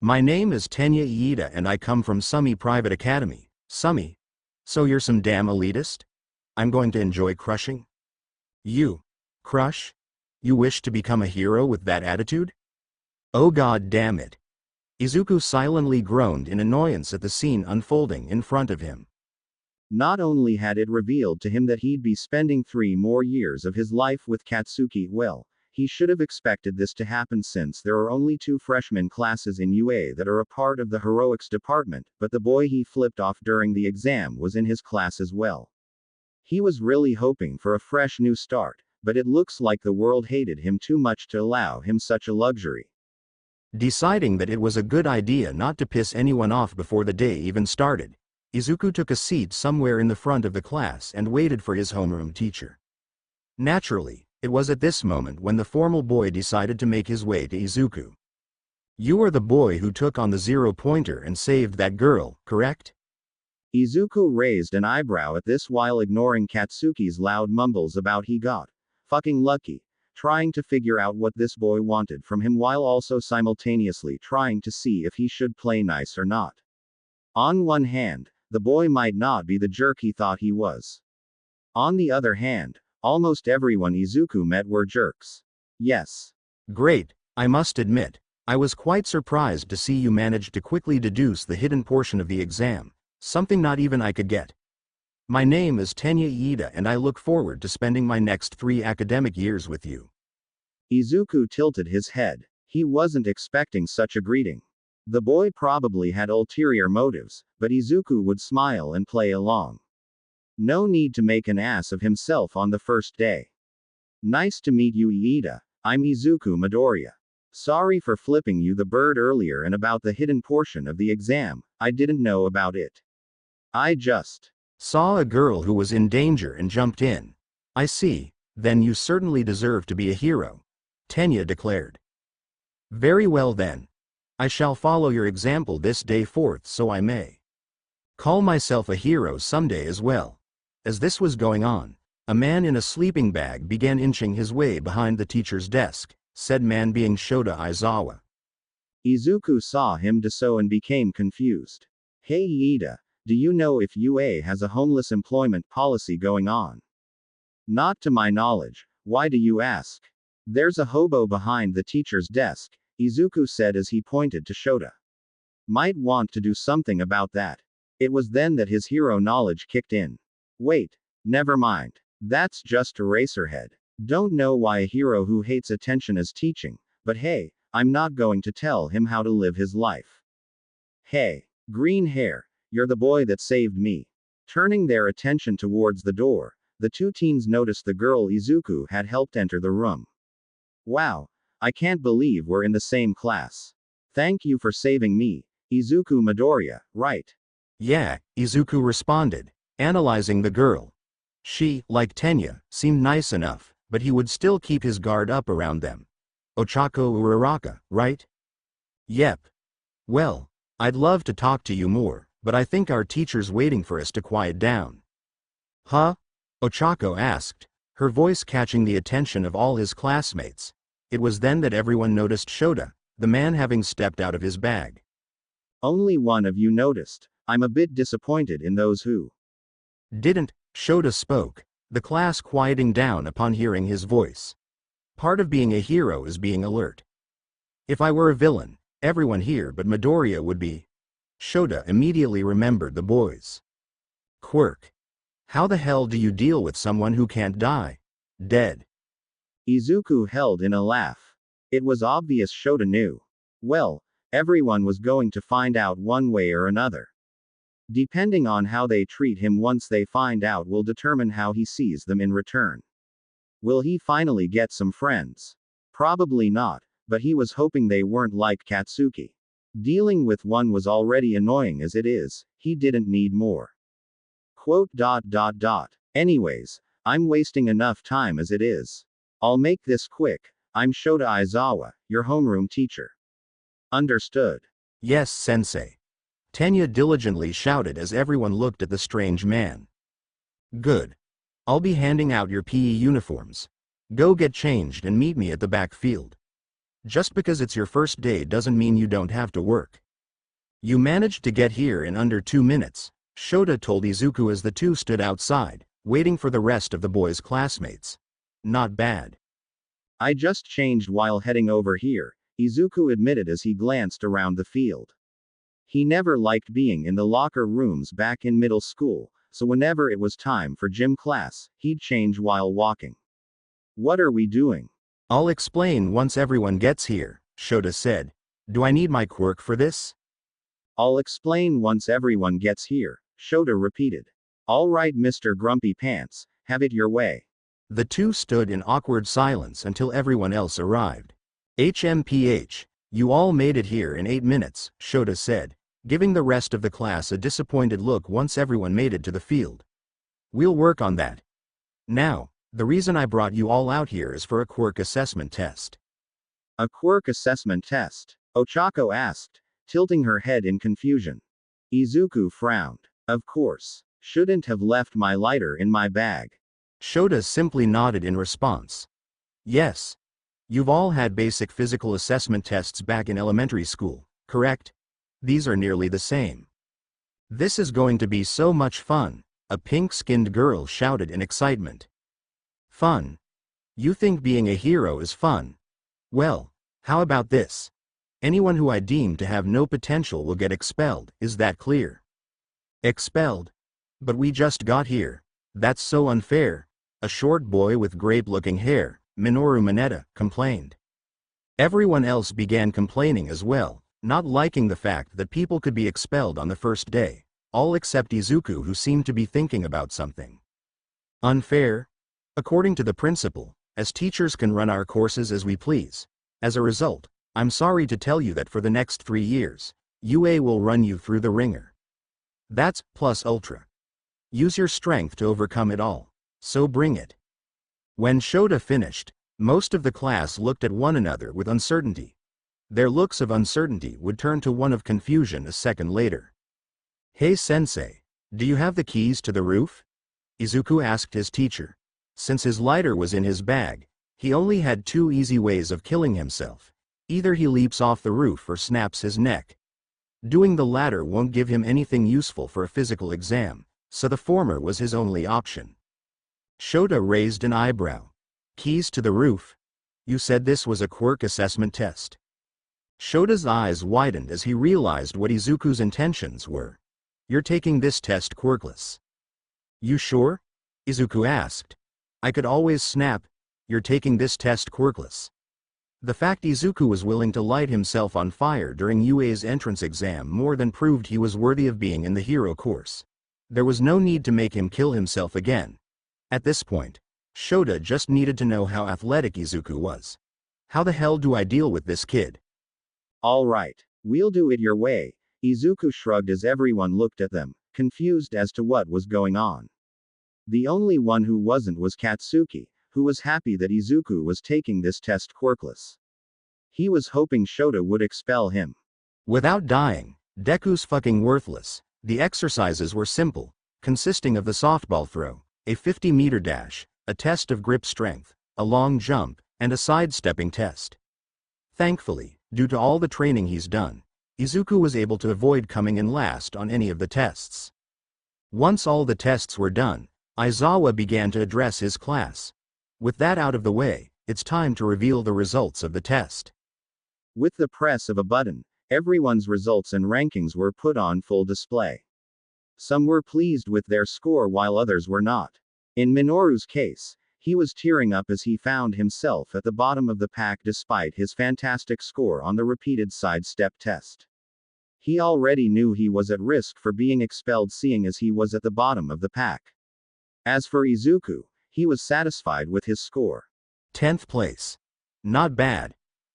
My name is Tenya Iida and I come from Sumi Private Academy. Sumi? So you're some damn elitist? I'm going to enjoy crushing you. Crush? You wish to become a hero with that attitude? Oh god damn it. Izuku silently groaned in annoyance at the scene unfolding in front of him. Not only had it revealed to him that he'd be spending 3 more years of his life with Katsuki, well, he should have expected this to happen since there are only 2 freshman classes in UA that are a part of the heroics department, but the boy he flipped off during the exam was in his class as well. He was really hoping for a fresh new start, but it looks like the world hated him too much to allow him such a luxury. Deciding that it was a good idea not to piss anyone off before the day even started, Izuku took a seat somewhere in the front of the class and waited for his homeroom teacher. Naturally, it was at this moment when the formal boy decided to make his way to Izuku. You are the boy who took on the zero-pointer and saved that girl, correct? Izuku raised an eyebrow at this while ignoring Katsuki's loud mumbles about he got fucking lucky, trying to figure out what this boy wanted from him while also simultaneously trying to see if he should play nice or not. On one hand, the boy might not be the jerk he thought he was. On the other hand, almost everyone Izuku met were jerks. Yes. Great, I must admit, I was quite surprised to see you manage to quickly deduce the hidden portion of the exam, something not even I could get. My name is Tenya Iida and I look forward to spending my next 3 academic years with you. Izuku tilted his head. He wasn't expecting such a greeting. The boy probably had ulterior motives, but Izuku would smile and play along. No need to make an ass of himself on the first day. Nice to meet you, Iida. I'm Izuku Midoriya. Sorry for flipping you the bird earlier and about the hidden portion of the exam, I didn't know about it. I just saw a girl who was in danger and jumped in. I see, then you certainly deserve to be a hero, Tenya declared. Very well then. I shall follow your example this day forth so I may call myself a hero someday as well. As this was going on, a man in a sleeping bag began inching his way behind the teacher's desk, said man being Shota Aizawa. Izuku saw him do so and became confused. Hey Iida, do you know if UA has a homeless employment policy going on? Not to my knowledge, why do you ask? There's a hobo behind the teacher's desk, Izuku said as he pointed to Shota. Might want to do something about that. It was then that his hero knowledge kicked in. Wait, never mind. That's just Eraserhead. Don't know why a hero who hates attention is teaching, but hey, I'm not going to tell him how to live his life. Hey, green hair, you're the boy that saved me. Turning their attention towards the door, the two teens noticed the girl Izuku had helped enter the room. Wow, I can't believe we're in the same class. Thank you for saving me, Izuku Midoriya, right? Yeah, Izuku responded, analyzing the girl. She, like Tenya, seemed nice enough, but he would still keep his guard up around them. Ochako Uraraka, right? Yep. Well, I'd love to talk to you more, but I think our teacher's waiting for us to quiet down. Huh? Ochako asked, her voice catching the attention of all his classmates. It was then that everyone noticed Shota, the man having stepped out of his bag. Only one of you noticed. I'm a bit disappointed in those who didn't. Shota spoke, the class quieting down upon hearing his voice. Part of being a hero is being alert. If I were a villain, everyone here but Midoriya would be. Shota immediately remembered the boys. Quirk. How the hell do you deal with someone who can't die? Dead. Izuku held in a laugh. It was obvious Shota knew. Well, everyone was going to find out one way or another. Depending on how they treat him once they find out will determine how he sees them in return. Will he finally get some friends? Probably not, but he was hoping they weren't like Katsuki. Dealing with one was already annoying as it is, he didn't need more. Anyways, I'm wasting enough time as it is. I'll make this quick. I'm Shota Aizawa, your homeroom teacher. Understood. Yes, sensei. Tenya diligently shouted as everyone looked at the strange man. Good. I'll be handing out your PE uniforms. Go get changed and meet me at the back field. Just because it's your first day doesn't mean you don't have to work. You managed to get here in under 2 minutes, Shota told Izuku as the two stood outside, waiting for the rest of the boys' classmates. Not bad. I just changed while heading over here, Izuku admitted as he glanced around the field. He never liked being in the locker rooms back in middle school, so whenever it was time for gym class, he'd change while walking. What are we doing? I'll explain once everyone gets here, Shota said. Do I need my quirk for this? I'll explain once everyone gets here, Shota repeated. All right, Mr. Grumpy Pants, have it your way. The two stood in awkward silence until everyone else arrived. HMPH, you all made it here in 8 minutes, Shota said, giving the rest of the class a disappointed look once everyone made it to the field. We'll work on that. Now, the reason I brought you all out here is for a quirk assessment test. A quirk assessment test? Ochako asked, tilting her head in confusion. Izuku frowned. Of course. Shouldn't have left my lighter in my bag. Shota simply nodded in response. Yes. You've all had basic physical assessment tests back in elementary school, correct? These are nearly the same. This is going to be so much fun, a pink-skinned girl shouted in excitement. Fun? You think being a hero is fun? Well, how about this? Anyone who I deem to have no potential will get expelled, is that clear? Expelled? But we just got here. That's so unfair. A short boy with grape-looking hair, Minoru Mineta complained. Everyone else began complaining as well, not liking the fact that people could be expelled on the first day, all except Izuku, who seemed to be thinking about something. Unfair? According to the principal, as teachers can run our courses as we please. As a result, I'm sorry to tell you that for the next 3 years, UA will run you through the ringer. That's plus ultra. Use your strength to overcome it all. So bring it. When Shota finished, most of the class looked at one another with uncertainty. Their looks of uncertainty would turn to one of confusion a second later. Hey sensei, do you have the keys to the roof? Izuku asked his teacher. Since his lighter was in his bag, he only had 2 easy ways of killing himself. Either he leaps off the roof or snaps his neck. Doing the latter won't give him anything useful for a physical exam, so the former was his only option. Shota raised an eyebrow. Keys to the roof? You said this was a quirk assessment test. Shota's eyes widened as he realized what Izuku's intentions were. You're taking this test quirkless. You sure? Izuku asked. I could always snap. You're taking this test quirkless. The fact Izuku was willing to light himself on fire during UA's entrance exam more than proved he was worthy of being in the hero course. There was no need to make him kill himself again. At this point, Shota just needed to know how athletic Izuku was. How the hell do I deal with this kid? All right, we'll do it your way, Izuku shrugged as everyone looked at them, confused as to what was going on. The only one who wasn't was Katsuki, who was happy that Izuku was taking this test quirkless. He was hoping Shota would expel him. Without dying, Deku's fucking worthless. The exercises were simple, consisting of the softball throw, a 50-meter dash, a test of grip strength, a long jump, and a sidestepping test. Thankfully, due to all the training he's done, Izuku was able to avoid coming in last on any of the tests. Once all the tests were done, Aizawa began to address his class. With that out of the way, it's time to reveal the results of the test. With the press of a button, everyone's results and rankings were put on full display. Some were pleased with their score while others were not. In Minoru's case, he was tearing up as he found himself at the bottom of the pack despite his fantastic score on the repeated sidestep test. He already knew he was at risk for being expelled seeing as he was at the bottom of the pack. As for Izuku, he was satisfied with his score. 10th place. Not bad.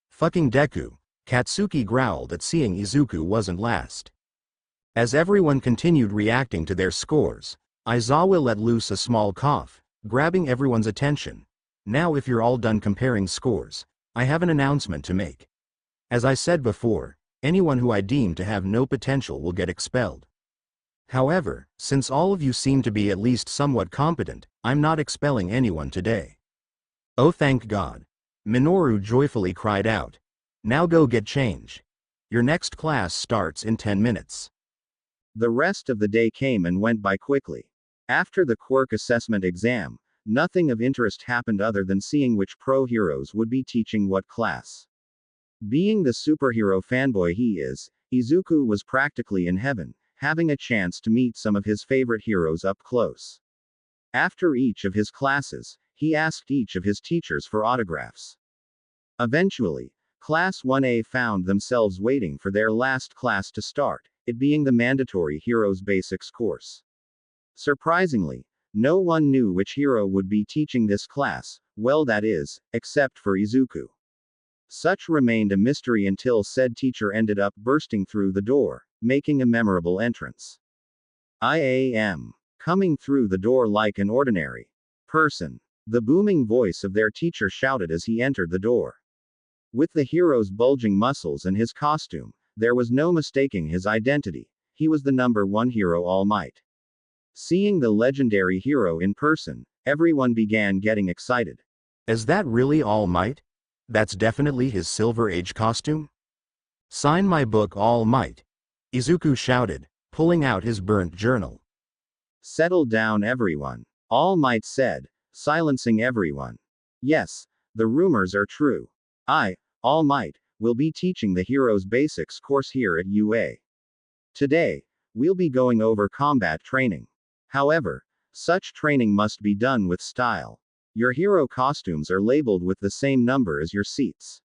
Fucking Deku, Katsuki growled at seeing Izuku wasn't last. As everyone continued reacting to their scores, Aizawa let loose a small cough, grabbing everyone's attention. Now if you're all done comparing scores, I have an announcement to make. As I said before, anyone who I deem to have no potential will get expelled. However, since all of you seem to be at least somewhat competent, I'm not expelling anyone today. Oh thank God. Minoru joyfully cried out. Now go get change. Your next class starts in 10 minutes. The rest of the day came and went by quickly. After the quirk assessment exam, nothing of interest happened other than seeing which pro heroes would be teaching what class. Being the superhero fanboy he is, Izuku was practically in heaven, having a chance to meet some of his favorite heroes up close. After each of his classes, he asked each of his teachers for autographs. Eventually, Class 1A found themselves waiting for their last class to start, it being the mandatory Heroes Basics course. Surprisingly, no one knew which hero would be teaching this class, well that is, except for Izuku. Such remained a mystery until said teacher ended up bursting through the door, making a memorable entrance. I am coming through the door like an ordinary person. The booming voice of their teacher shouted as he entered the door. With the hero's bulging muscles and his costume, there was no mistaking his identity. He was the #1 hero All Might. Seeing the legendary hero in person, everyone began getting excited. Is that really All Might? That's definitely his Silver Age costume? Sign my book All Might. Izuku shouted, pulling out his burnt journal. Settle down everyone. All Might said, silencing everyone. Yes, the rumors are true. I, All Might, will be teaching the Heroes Basics course here at UA. Today, we'll be going over combat training. However, such training must be done with style. Your hero costumes are labeled with the same number as your seats.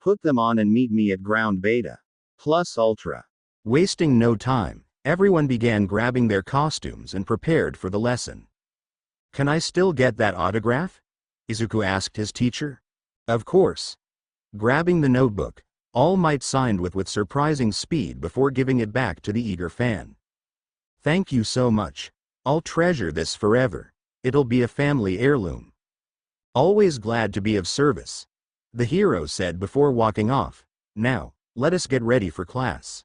Put them on and meet me at ground beta. Plus ultra. Wasting no time, everyone began grabbing their costumes and prepared for the lesson. Can I still get that autograph? Izuku asked his teacher. Of course. Grabbing the notebook, All Might signed with surprising speed before giving it back to the eager fan. Thank you so much. I'll treasure this forever. It'll be a family heirloom. Always glad to be of service, the hero said before walking off. Now, let us get ready for class.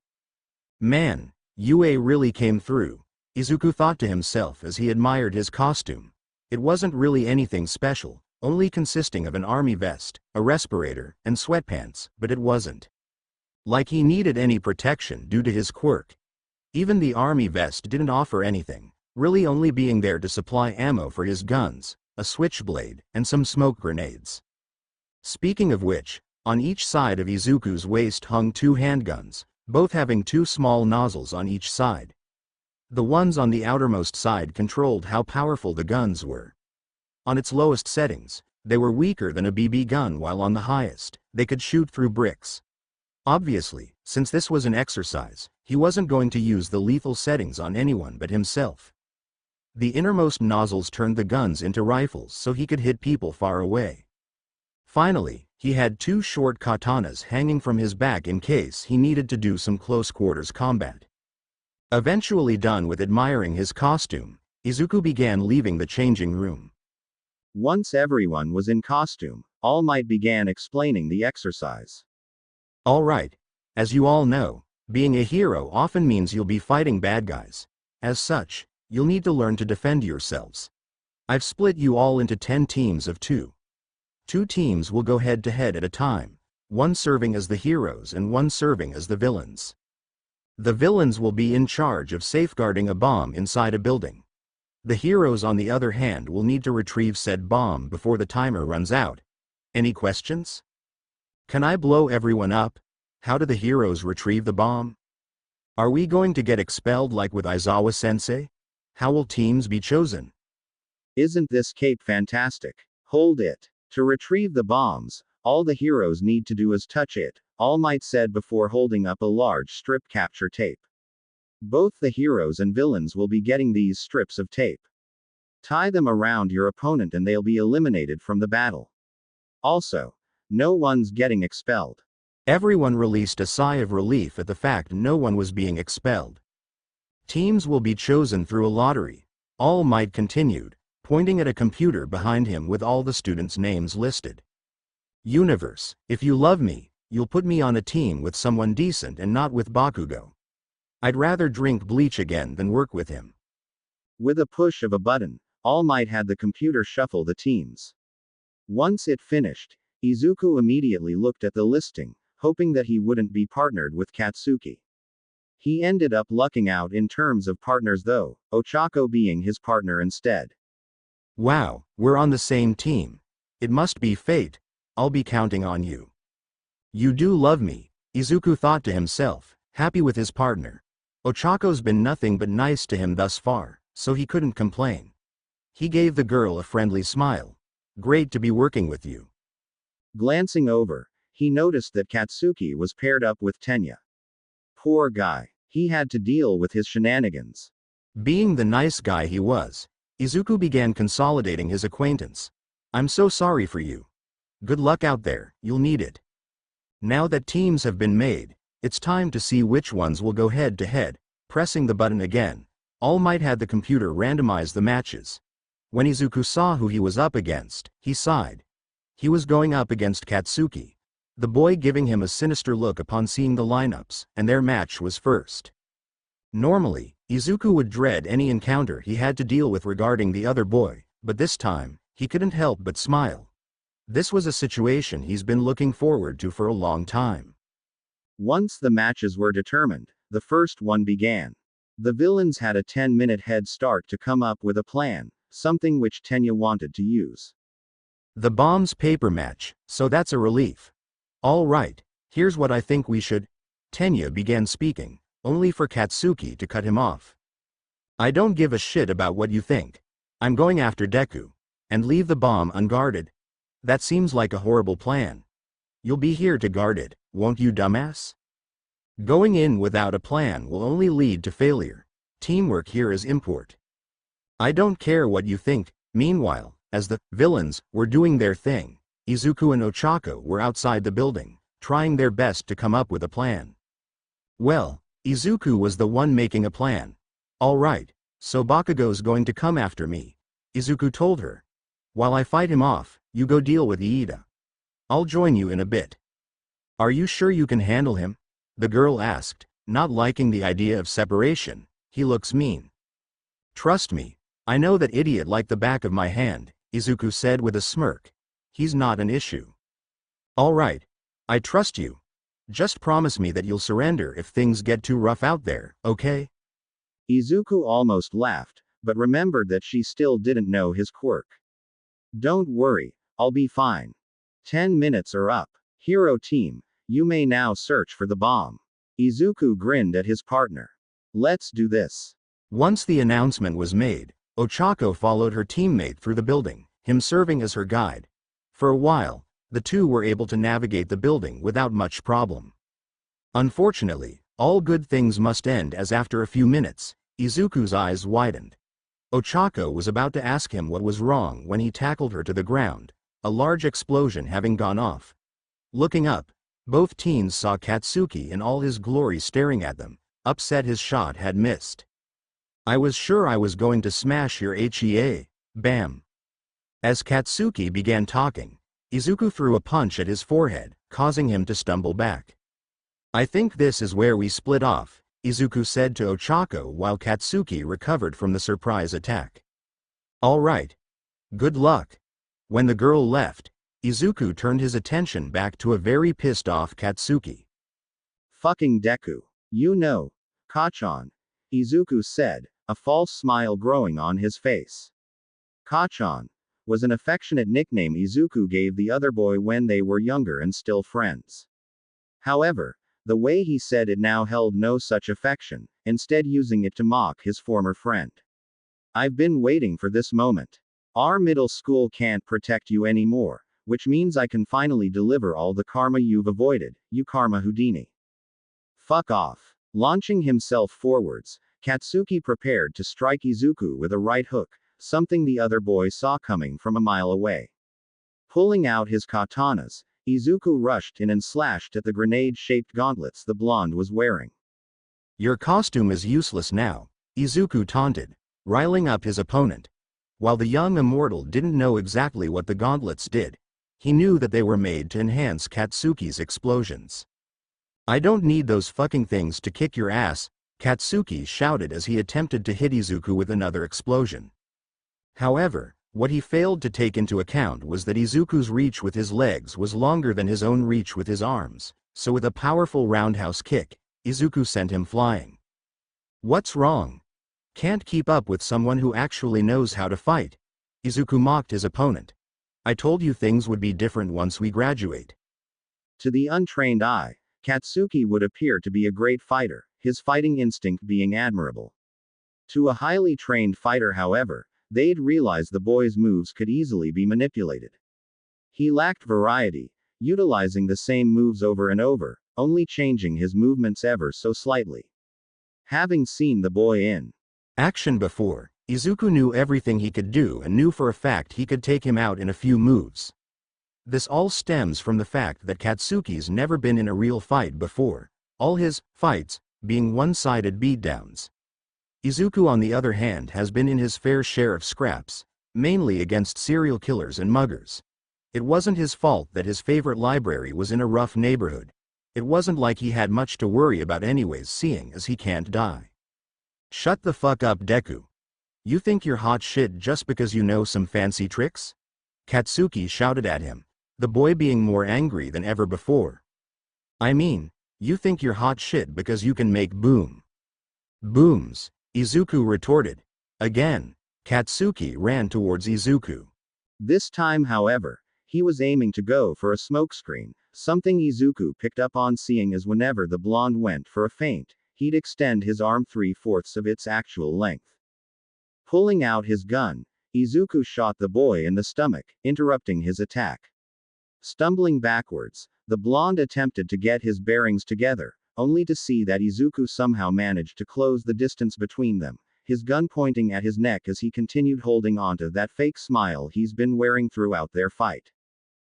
Man, Yue really came through, Izuku thought to himself as he admired his costume. It wasn't really anything special, only consisting of an army vest, a respirator, and sweatpants, but it wasn't like he needed any protection due to his quirk. Even the army vest didn't offer anything, really only being there to supply ammo for his guns, a switchblade, and some smoke grenades. Speaking of which, on each side of Izuku's waist hung 2 handguns, both having 2 small nozzles on each side. The ones on the outermost side controlled how powerful the guns were. On its lowest settings, they were weaker than a BB gun, while on the highest, they could shoot through bricks. Obviously, since this was an exercise, he wasn't going to use the lethal settings on anyone but himself. The innermost nozzles turned the guns into rifles so he could hit people far away. Finally, he had 2 short katanas hanging from his back in case he needed to do some close-quarters combat. Eventually done with admiring his costume, Izuku began leaving the changing room. Once everyone was in costume, All Might began explaining the exercise. Alright. As you all know, being a hero often means you'll be fighting bad guys. As such, you'll need to learn to defend yourselves. I've split you all into 10 teams of 2. 2 teams will go head-to-head at a time, one serving as the heroes and one serving as the villains. The villains will be in charge of safeguarding a bomb inside a building. The heroes, on the other hand, will need to retrieve said bomb before the timer runs out. Any questions? Can I blow everyone up? How do the heroes retrieve the bomb? Are we going to get expelled like with Aizawa-sensei? How will teams be chosen? Isn't this cape fantastic? Hold it. To retrieve the bombs, all the heroes need to do is touch it, All Might said before holding up a large strip capture tape. Both the heroes and villains will be getting these strips of tape. Tie them around your opponent and they'll be eliminated from the battle. Also, no one's getting expelled. Everyone released a sigh of relief at the fact no one was being expelled. Teams will be chosen through a lottery, All Might continued, pointing at a computer behind him with all the students' names listed. Universe, if you love me, you'll put me on a team with someone decent and not with Bakugo. I'd rather drink bleach again than work with him. With a push of a button, All Might had the computer shuffle the teams. Once it finished, Izuku immediately looked at the listing, hoping that he wouldn't be partnered with Katsuki. He ended up lucking out in terms of partners though, Ochako being his partner instead. Wow, we're on the same team. It must be fate. I'll be counting on you. You do love me, Izuku thought to himself, happy with his partner. Ochako's been nothing but nice to him thus far, so he couldn't complain. He gave the girl a friendly smile. Great to be working with you. Glancing over, he noticed that Katsuki was paired up with Tenya. Poor guy. He had to deal with his shenanigans. Being the nice guy he was, Izuku began consolidating his acquaintance. I'm so sorry for you. Good luck out there, you'll need it. Now that teams have been made, it's time to see which ones will go head-to-head. Pressing the button again, All Might had the computer randomize the matches. When Izuku saw who he was up against, he sighed. He was going up against Katsuki, the boy giving him a sinister look upon seeing the lineups, and their match was first. Normally, Izuku would dread any encounter he had to deal with regarding the other boy, but this time, he couldn't help but smile. This was a situation he's been looking forward to for a long time. Once the matches were determined, the first one began. The villains had a 10-minute head start to come up with a plan, something which Tenya wanted to use. The bombs paper match, so that's a relief. All right, here's what I think we should. Tenya began speaking, only for Katsuki to cut him off. I don't give a shit about what you think. I'm going after Deku. And leave the bomb unguarded? That seems like a horrible plan. You'll be here to guard it, won't you, dumbass? Going in without a plan will only lead to failure. Teamwork here is import. I don't care what you think. Meanwhile, as the villains were doing their thing, Izuku and Ochako were outside the building, trying their best to come up with a plan. Well, Izuku was the one making a plan. Alright, so Bakugo's going to come after me, Izuku told her. While I fight him off, you go deal with Iida. I'll join you in a bit. Are you sure you can handle him? The girl asked, not liking the idea of separation. He looks mean. Trust me, I know that idiot like the back of my hand, Izuku said with a smirk. He's not an issue. Alright. I trust you. Just promise me that you'll surrender if things get too rough out there, okay? Izuku almost laughed, but remembered that she still didn't know his quirk. Don't worry, I'll be fine. 10 minutes are up. Hero team, you may now search for the bomb. Izuku grinned at his partner. Let's do this. Once the announcement was made, Ochako followed her teammate through the building, him serving as her guide. For a while, the two were able to navigate the building without much problem. Unfortunately, all good things must end as after a few minutes, Izuku's eyes widened. Ochako was about to ask him what was wrong when he tackled her to the ground, a large explosion having gone off. Looking up, both teens saw Katsuki in all his glory staring at them, upset his shot had missed. I was sure I was going to smash your HEA, bam. As Katsuki began talking, Izuku threw a punch at his forehead, causing him to stumble back. I think this is where we split off, Izuku said to Ochako while Katsuki recovered from the surprise attack. Alright. Good luck. When the girl left, Izuku turned his attention back to a very pissed off Katsuki. Fucking Deku. You know, Kachan, Izuku said, a false smile growing on his face. Kachan was an affectionate nickname Izuku gave the other boy when they were younger and still friends. However, the way he said it now held no such affection, instead using it to mock his former friend. I've been waiting for this moment. Our middle school can't protect you anymore, which means I can finally deliver all the karma you've avoided, you karma Houdini. Fuck off. Launching himself forwards, Katsuki prepared to strike Izuku with a right hook, something the other boy saw coming from a mile away. Pulling out his katanas, Izuku rushed in and slashed at the grenade-shaped gauntlets the blonde was wearing. Your costume is useless now, Izuku taunted, riling up his opponent. While the young immortal didn't know exactly what the gauntlets did, he knew that they were made to enhance Katsuki's explosions. I don't need those fucking things to kick your ass, Katsuki shouted as he attempted to hit Izuku with another explosion. However, what he failed to take into account was that Izuku's reach with his legs was longer than his own reach with his arms, so with a powerful roundhouse kick, Izuku sent him flying. What's wrong? Can't keep up with someone who actually knows how to fight? Izuku mocked his opponent. I told you things would be different once we graduate. To the untrained eye, Katsuki would appear to be a great fighter, his fighting instinct being admirable. To a highly trained fighter, however, they'd realize the boy's moves could easily be manipulated. He lacked variety, utilizing the same moves over and over, only changing his movements ever so slightly. Having seen the boy in action before, Izuku knew everything he could do and knew for a fact he could take him out in a few moves. This all stems from the fact that Katsuki's never been in a real fight before, all his fights being one-sided beatdowns. Izuku on the other hand has been in his fair share of scraps, mainly against serial killers and muggers. It wasn't his fault that his favorite library was in a rough neighborhood. It wasn't like he had much to worry about anyways, seeing as he can't die. Shut the fuck up, Deku. You think you're hot shit just because you know some fancy tricks? Katsuki shouted at him, the boy being more angry than ever before. I mean, you think you're hot shit because you can make boom. Booms, Izuku retorted. Again, Katsuki ran towards Izuku. This time, however, he was aiming to go for a smokescreen, something Izuku picked up on seeing as whenever the blonde went for a feint, he'd extend his arm 3/4 of its actual length. Pulling out his gun, Izuku shot the boy in the stomach, interrupting his attack. Stumbling backwards, the blonde attempted to get his bearings together, only to see that Izuku somehow managed to close the distance between them, his gun pointing at his neck as he continued holding onto that fake smile he's been wearing throughout their fight.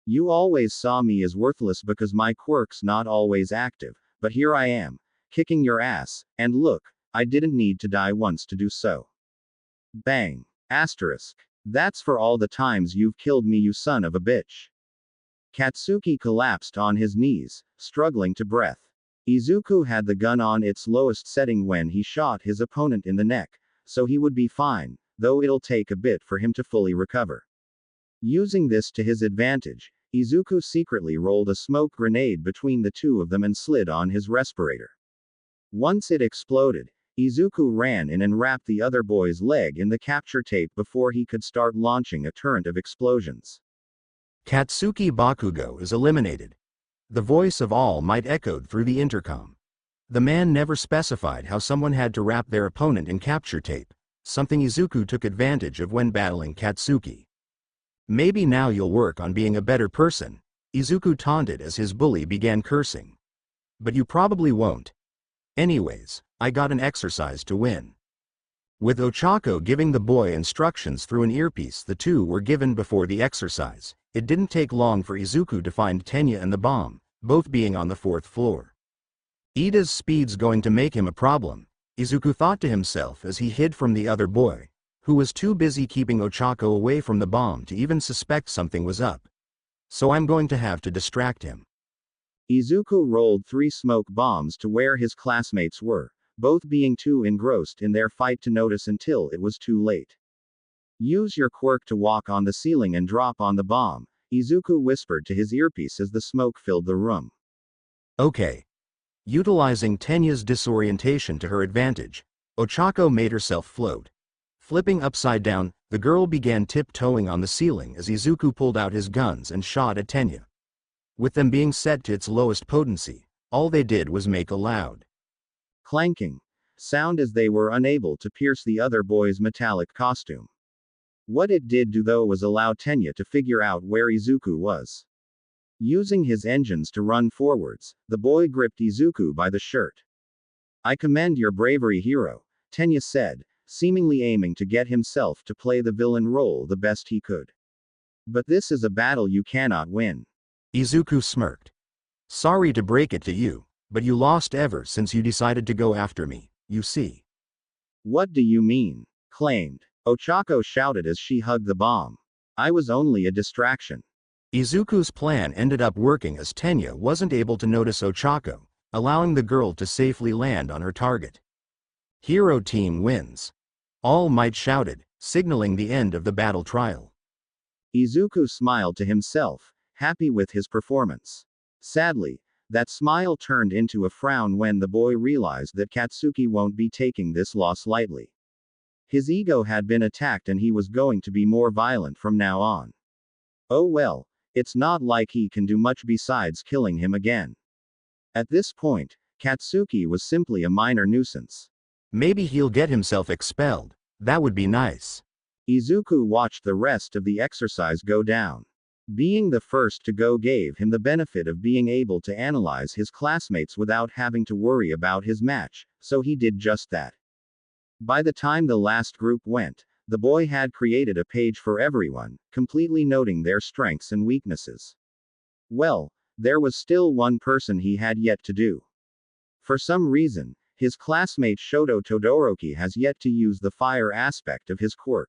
You always saw me as worthless because my quirk's not always active, but here I am, kicking your ass, and look, I didn't need to die once to do so. Bang. Asterisk. That's for all the times you've killed me, you son of a bitch. Katsuki collapsed on his knees, struggling to breath. Izuku had the gun on its lowest setting when he shot his opponent in the neck, so he would be fine, though it'll take a bit for him to fully recover. Using this to his advantage, Izuku secretly rolled a smoke grenade between the two of them and slid on his respirator. Once it exploded, Izuku ran in and wrapped the other boy's leg in the capture tape before he could start launching a torrent of explosions. Katsuki Bakugo is eliminated. The voice of All Might echoed through the intercom. The man never specified how someone had to wrap their opponent in capture tape, something Izuku took advantage of when battling Katsuki. Maybe now you'll work on being a better person, Izuku taunted as his bully began cursing. But you probably won't. Anyways, I got an exercise to win. With Ochako giving the boy instructions through an earpiece the two were given before the exercise, it didn't take long for Izuku to find Tenya and the bomb, both being on the 4th floor. Ida's speed's going to make him a problem, Izuku thought to himself as he hid from the other boy, who was too busy keeping Ochako away from the bomb to even suspect something was up. So I'm going to have to distract him. Izuku rolled 3 smoke bombs to where his classmates were, both being too engrossed in their fight to notice until it was too late. Use your quirk to walk on the ceiling and drop on the bomb, Izuku whispered to his earpiece as the smoke filled the room. Okay. Utilizing Tenya's disorientation to her advantage, Ochako made herself float. Flipping upside down, the girl began tiptoeing on the ceiling as Izuku pulled out his guns and shot at Tenya. With them being set to its lowest potency, all they did was make a loud clanking sound as they were unable to pierce the other boy's metallic costume. What it did do though was allow Tenya to figure out where Izuku was. Using his engines to run forwards, the boy gripped Izuku by the shirt. I commend your bravery, hero, Tenya said, seemingly aiming to get himself to play the villain role the best he could. But this is a battle you cannot win. Izuku smirked. Sorry to break it to you, but you lost ever since you decided to go after me, you see. What do you mean? Claimed. Ochako shouted as she hugged the bomb. I was only a distraction. Izuku's plan ended up working as Tenya wasn't able to notice Ochako, allowing the girl to safely land on her target. Hero team wins. All Might shouted, signaling the end of the battle trial. Izuku smiled to himself, happy with his performance. Sadly, that smile turned into a frown when the boy realized that Katsuki won't be taking this loss lightly. His ego had been attacked and he was going to be more violent from now on. Oh well, it's not like he can do much besides killing him again. At this point, Katsuki was simply a minor nuisance. Maybe he'll get himself expelled, that would be nice. Izuku watched the rest of the exercise go down. Being the first to go gave him the benefit of being able to analyze his classmates without having to worry about his match, so he did just that. By the time the last group went, the boy had created a page for everyone, completely noting their strengths and weaknesses. Well, there was still one person he had yet to do. For some reason, his classmate Shoto Todoroki has yet to use the fire aspect of his quirk.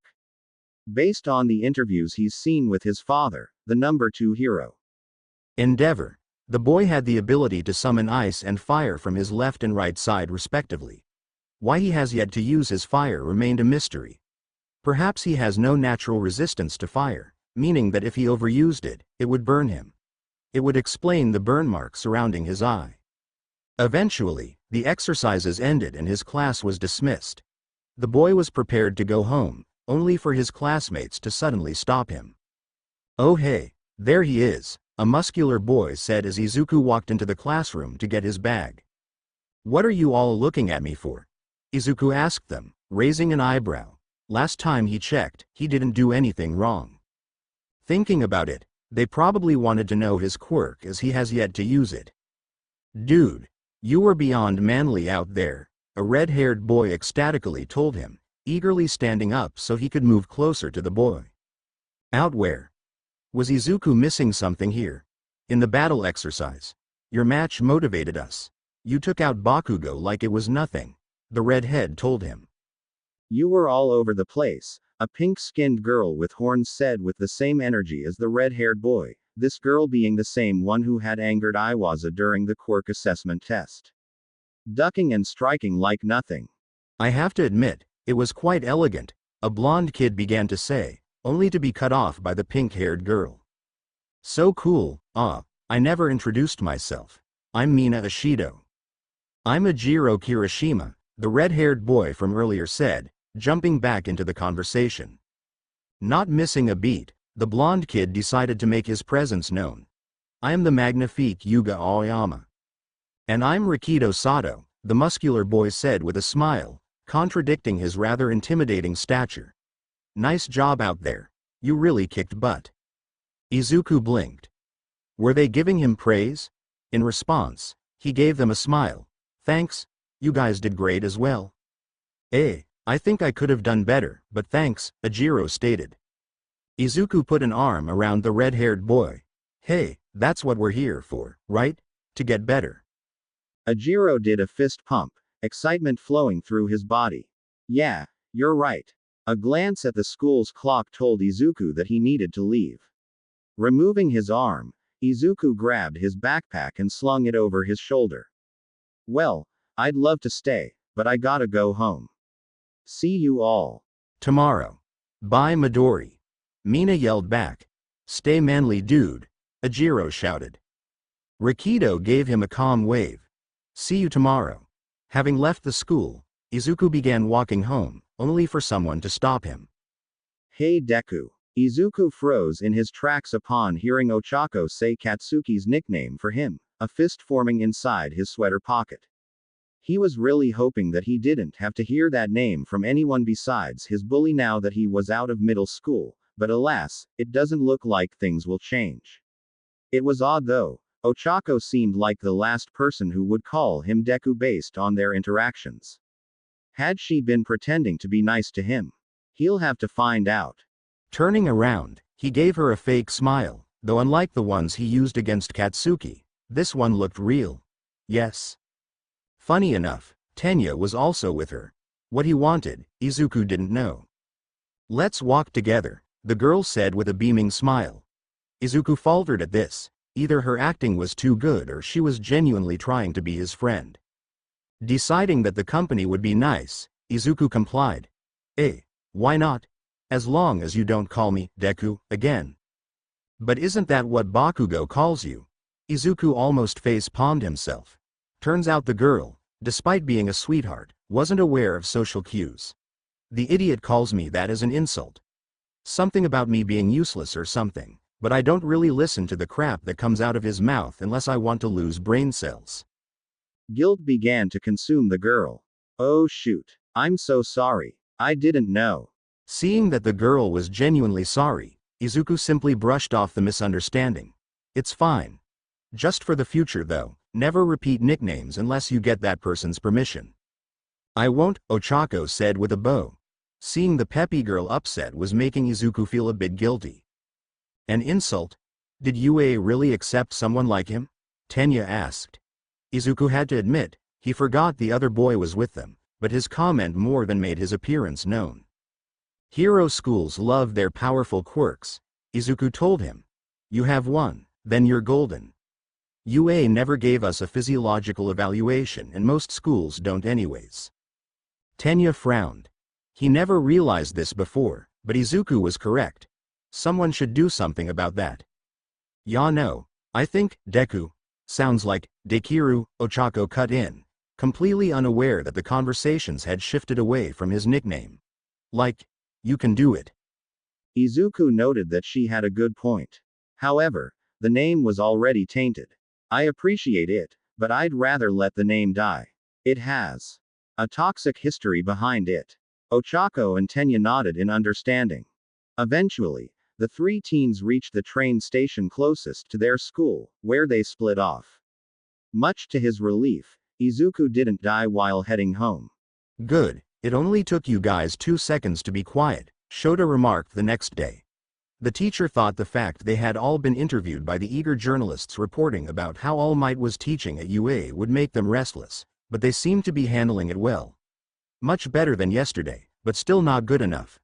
Based on the interviews he's seen with his father, the number 2 hero. Endeavor. The boy had the ability to summon ice and fire from his left and right side respectively. Why he has yet to use his fire remained a mystery. Perhaps he has no natural resistance to fire, meaning that if he overused it, it would burn him. It would explain the burn mark surrounding his eye. Eventually, the exercises ended and his class was dismissed. The boy was prepared to go home, only for his classmates to suddenly stop him. Oh hey, there he is, a muscular boy said as Izuku walked into the classroom to get his bag. What are you all looking at me for? Izuku asked them, raising an eyebrow. Last time he checked, he didn't do anything wrong. Thinking about it, they probably wanted to know his quirk as he has yet to use it. Dude, you were beyond manly out there, a red-haired boy ecstatically told him, eagerly standing up so he could move closer to the boy. Out where? Was Izuku missing something here? In the battle exercise. Your match motivated us. You took out Bakugo like it was nothing, the redhead told him. You were all over the place, a pink-skinned girl with horns said with the same energy as the red-haired boy, this girl being the same one who had angered Iwasa during the quirk assessment test. Ducking and striking like nothing. I have to admit, it was quite elegant, a blonde kid began to say, only to be cut off by the pink-haired girl. So cool, I never introduced myself. I'm Mina Ashido. I'm Ajiro Kirishima, the red-haired boy from earlier said, jumping back into the conversation. Not missing a beat, the blonde kid decided to make his presence known. I am the magnifique Yuga Aoyama. And I'm Rikido Sato, the muscular boy said with a smile, contradicting his rather intimidating stature. Nice job out there. You really kicked butt. Izuku blinked. Were they giving him praise? In response, he gave them a smile. Thanks, you guys did great as well. I think I could have done better, but thanks, Ajiro stated. Izuku put an arm around the red-haired boy. Hey, that's what we're here for, right? To get better. Ajiro did a fist pump, excitement flowing through his body. Yeah, you're right. A glance at the school's clock told Izuku that he needed to leave. Removing his arm, Izuku grabbed his backpack and slung it over his shoulder. Well, I'd love to stay, but I gotta go home. See you all tomorrow. Bye Midori. Mina yelled back. Stay manly dude, Ajiro shouted. Rikido gave him a calm wave. See you tomorrow. Having left the school, Izuku began walking home, only for someone to stop him. Hey Deku. Izuku froze in his tracks upon hearing Ochako say Katsuki's nickname for him, a fist forming inside his sweater pocket. He was really hoping that he didn't have to hear that name from anyone besides his bully now that he was out of middle school, but alas, it doesn't look like things will change. It was odd though, Ochako seemed like the last person who would call him Deku based on their interactions. Had she been pretending to be nice to him? He'll have to find out. Turning around, he gave her a fake smile, though unlike the ones he used against Katsuki, this one looked real. Yes. Funny enough, Tenya was also with her. What he wanted, Izuku didn't know. Let's walk together, the girl said with a beaming smile. Izuku faltered at this. Either her acting was too good or she was genuinely trying to be his friend. Deciding that the company would be nice, Izuku complied. Why not? As long as you don't call me Deku again. But isn't that what Bakugo calls you? Izuku almost face-palmed himself. Turns out the girl, despite being a sweetheart, wasn't aware of social cues. The idiot calls me that as an insult. Something about me being useless or something, but I don't really listen to the crap that comes out of his mouth unless I want to lose brain cells. Guilt began to consume the girl. Oh shoot. I'm so sorry. I didn't know. Seeing that the girl was genuinely sorry, Izuku simply brushed off the misunderstanding. It's fine. Just for the future though, never repeat nicknames unless you get that person's permission. I won't, Ochako said with a bow. Seeing the peppy girl upset was making Izuku feel a bit guilty. An insult? Did Yue really accept someone like him? Tenya asked. Izuku had to admit, he forgot the other boy was with them, but his comment more than made his appearance known. Hero schools love their powerful quirks, Izuku told him. You have one, then you're golden. Yue never gave us a physiological evaluation and most schools don't anyways. Tenya frowned. He never realized this before, but Izuku was correct. Someone should do something about that. Ya no, I think, Deku, sounds like, Dekiru, Ochako cut in, completely unaware that the conversations had shifted away from his nickname. Like, you can do it. Izuku noted that she had a good point. However, the name was already tainted. I appreciate it, but I'd rather let the name die. It has a toxic history behind it. Ochako and Tenya nodded in understanding. Eventually, the three teens reached the train station closest to their school, where they split off. Much to his relief, Izuku didn't die while heading home. Good, it only took you guys 2 seconds to be quiet, Shota remarked the next day. The teacher thought the fact they had all been interviewed by the eager journalists reporting about how All Might was teaching at UA would make them restless, but they seemed to be handling it well. Much better than yesterday, but still not good enough.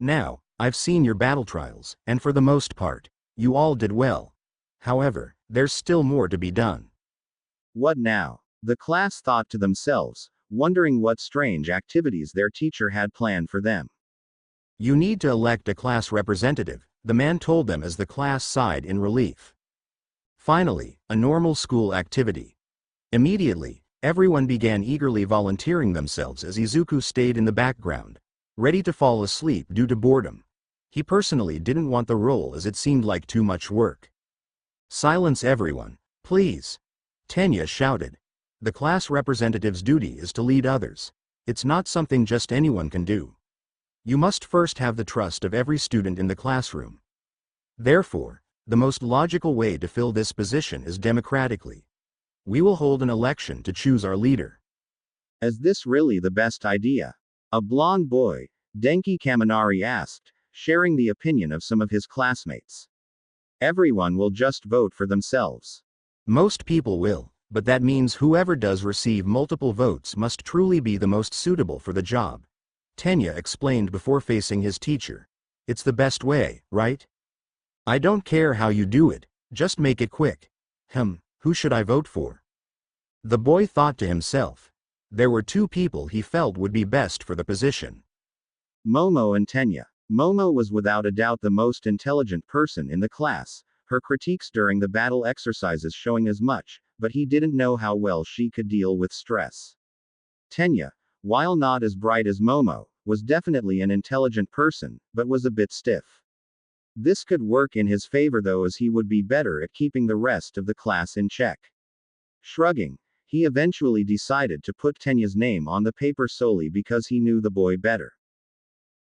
Now, I've seen your battle trials, and for the most part, you all did well. However, there's still more to be done. What now? The class thought to themselves, wondering what strange activities their teacher had planned for them. You need to elect a class representative, the man told them as the class sighed in relief. Finally, a normal school activity. Immediately, everyone began eagerly volunteering themselves as Izuku stayed in the background, ready to fall asleep due to boredom. He personally didn't want the role as it seemed like too much work. Silence everyone, please. Tenya shouted. The class representative's duty is to lead others. It's not something just anyone can do. You must first have the trust of every student in the classroom. Therefore, the most logical way to fill this position is democratically. We will hold an election to choose our leader. Is this really the best idea? A blond boy, Denki Kaminari asked, sharing the opinion of some of his classmates. Everyone will just vote for themselves. Most people will, but that means whoever does receive multiple votes must truly be the most suitable for the job. Tenya explained before facing his teacher. It's the best way, right? I don't care how you do it, just make it quick. Who should I vote for? The boy thought to himself. There were 2 people he felt would be best for the position. Momo and Tenya. Momo was without a doubt the most intelligent person in the class, her critiques during the battle exercises showing as much, but he didn't know how well she could deal with stress. Tenya, while not as bright as Momo, was definitely an intelligent person, but was a bit stiff. This could work in his favor though, as he would be better at keeping the rest of the class in check. Shrugging, he eventually decided to put Tenya's name on the paper solely because he knew the boy better.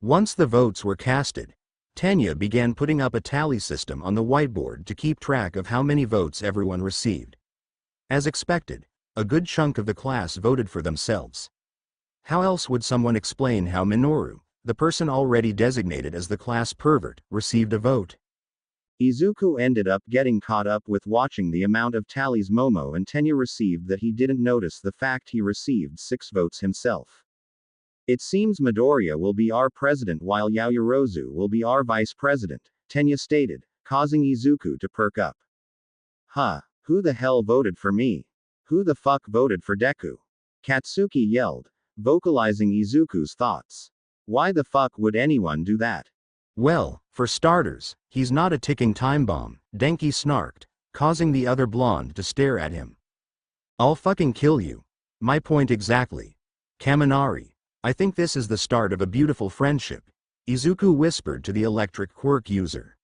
Once the votes were casted, Tenya began putting up a tally system on the whiteboard to keep track of how many votes everyone received. As expected, a good chunk of the class voted for themselves. How else would someone explain how Minoru, the person already designated as the class pervert, received a vote? Izuku ended up getting caught up with watching the amount of tallies Momo and Tenya received that he didn't notice the fact he received 6 votes himself. It seems Midoriya will be our president while Yaoyorozu will be our vice president, Tenya stated, causing Izuku to perk up. Who the hell voted for me? Who the fuck voted for Deku? Katsuki yelled, vocalizing Izuku's thoughts. Why the fuck would anyone do that? Well, for starters, he's not a ticking time bomb, Denki snarked, causing the other blonde to stare at him. I'll fucking kill you. My point exactly. Kaminari, I think this is the start of a beautiful friendship, Izuku whispered to the electric quirk user.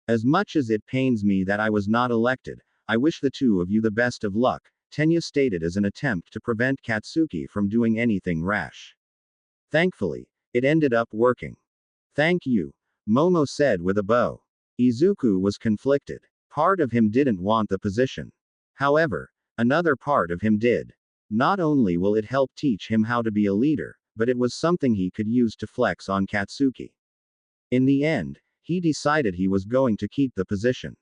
As much as it pains me that I was not elected, I wish the 2 of you the best of luck, Tenya stated as an attempt to prevent Katsuki from doing anything rash. Thankfully, it ended up working. Thank you, Momo said with a bow. Izuku was conflicted. Part of him didn't want the position. However, another part of him did. Not only will it help teach him how to be a leader, but it was something he could use to flex on Katsuki. In the end, he decided he was going to keep the position.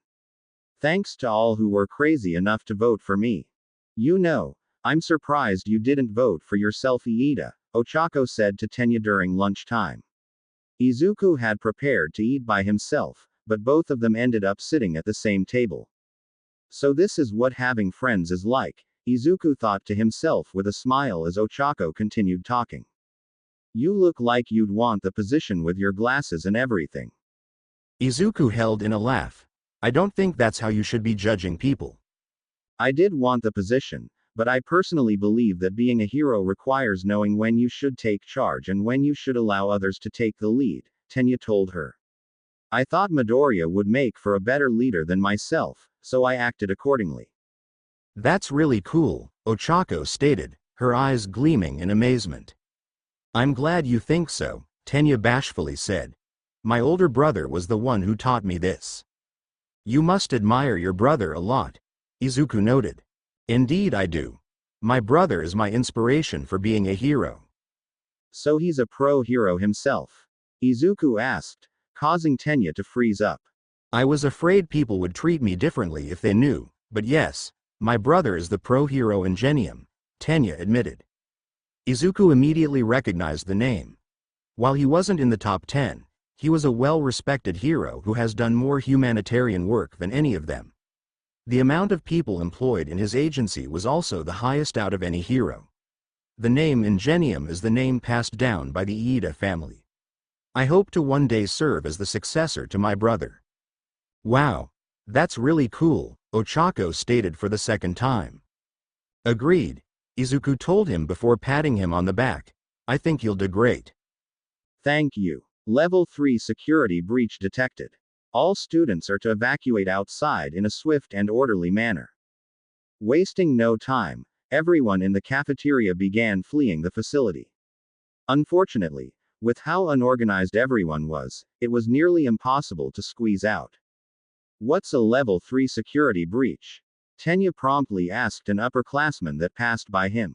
Thanks to all who were crazy enough to vote for me. You know, I'm surprised you didn't vote for yourself, Iida, Ochako said to Tenya during lunchtime. Izuku had prepared to eat by himself, but both of them ended up sitting at the same table. So this is what having friends is like, Izuku thought to himself with a smile as Ochako continued talking. You look like you'd want the position with your glasses and everything. Izuku held in a laugh. I don't think that's how you should be judging people. I did want the position, but I personally believe that being a hero requires knowing when you should take charge and when you should allow others to take the lead, Tenya told her. I thought Midoriya would make for a better leader than myself, so I acted accordingly. That's really cool, Ochako stated, her eyes gleaming in amazement. I'm glad you think so, Tenya bashfully said. My older brother was the one who taught me this. You must admire your brother a lot, Izuku noted. Indeed I do. My brother is my inspiration for being a hero. So he's a pro-hero himself? Izuku asked, causing Tenya to freeze up. I was afraid people would treat me differently if they knew, but yes, my brother is the pro-hero Ingenium, Tenya admitted. Izuku immediately recognized the name. While he wasn't in the top 10, he was a well-respected hero who has done more humanitarian work than any of them. The amount of people employed in his agency was also the highest out of any hero. The name Ingenium is the name passed down by the Iida family. I hope to one day serve as the successor to my brother. Wow, that's really cool, Ochako stated for the second time. Agreed, Izuku told him before patting him on the back. I think you'll do great. Thank you. Level 3 security breach detected. All students are to evacuate outside in a swift and orderly manner. Wasting no time, everyone in the cafeteria began fleeing the facility. Unfortunately, with how unorganized everyone was, it was nearly impossible to squeeze out. What's a level 3 security breach? Tenya promptly asked an upperclassman that passed by him.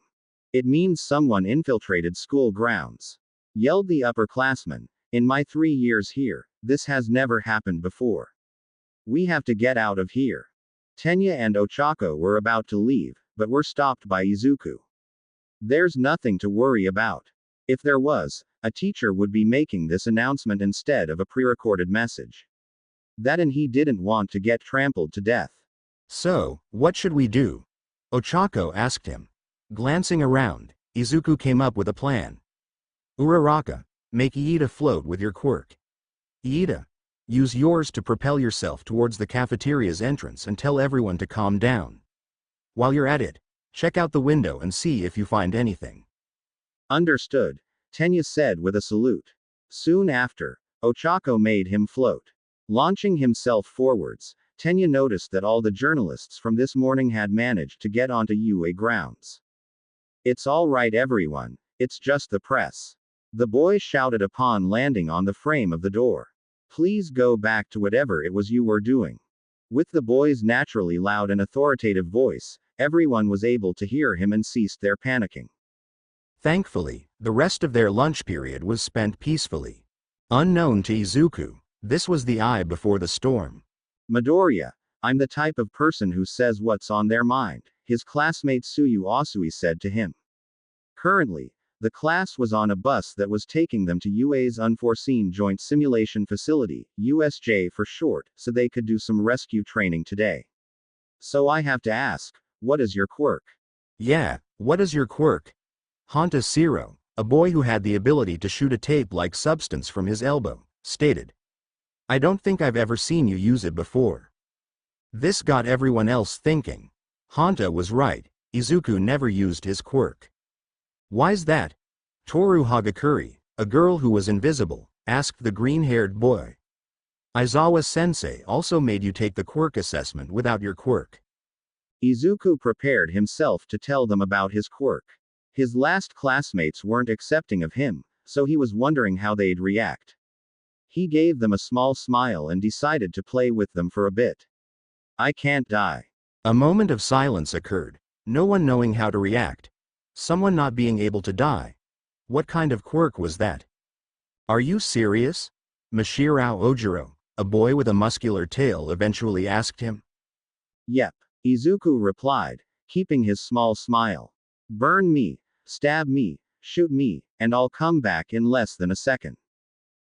It means someone infiltrated school grounds, yelled the upperclassman. In my 3 years here, this has never happened before. We have to get out of here. Tenya and Ochako were about to leave, but were stopped by Izuku. There's nothing to worry about. If there was, a teacher would be making this announcement instead of a pre-recorded message. That and he didn't want to get trampled to death. So, what should we do? Ochako asked him. Glancing around, Izuku came up with a plan. Uraraka, make Iida float with your quirk. Iida, use yours to propel yourself towards the cafeteria's entrance and tell everyone to calm down. While you're at it, check out the window and see if you find anything. Understood, Tenya said with a salute. Soon after, Ochako made him float. Launching himself forwards, Tenya noticed that all the journalists from this morning had managed to get onto UA grounds. It's all right everyone, it's just the press. The boy shouted upon landing on the frame of the door. Please go back to whatever it was you were doing. With the boy's naturally loud and authoritative voice, everyone was able to hear him and ceased their panicking. Thankfully, the rest of their lunch period was spent peacefully. Unknown to Izuku, this was the eye before the storm. Midoriya, I'm the type of person who says what's on their mind, his classmate Tsuyu Asui said to him. Currently, the class was on a bus that was taking them to UA's Unforeseen Joint Simulation Facility, USJ for short, so they could do some rescue training today. So I have to ask, what is your quirk? Yeah, what is your quirk? Honta Siro, a boy who had the ability to shoot a tape-like substance from his elbow, stated. I don't think I've ever seen you use it before. This got everyone else thinking. Honta was right, Izuku never used his quirk. Why's that? Toru Hagakuri, a girl who was invisible, asked the green-haired boy. Aizawa-sensei also made you take the quirk assessment without your quirk. Izuku prepared himself to tell them about his quirk. His last classmates weren't accepting of him, so he was wondering how they'd react. He gave them a small smile and decided to play with them for a bit. I can't die. A moment of silence occurred, no one knowing how to react. Someone not being able to die. What kind of quirk was that? Are you serious? Mashirao Ojiro, a boy with a muscular tail, eventually asked him. Yep, Izuku replied, keeping his small smile. Burn me, stab me, shoot me, and I'll come back in less than a second.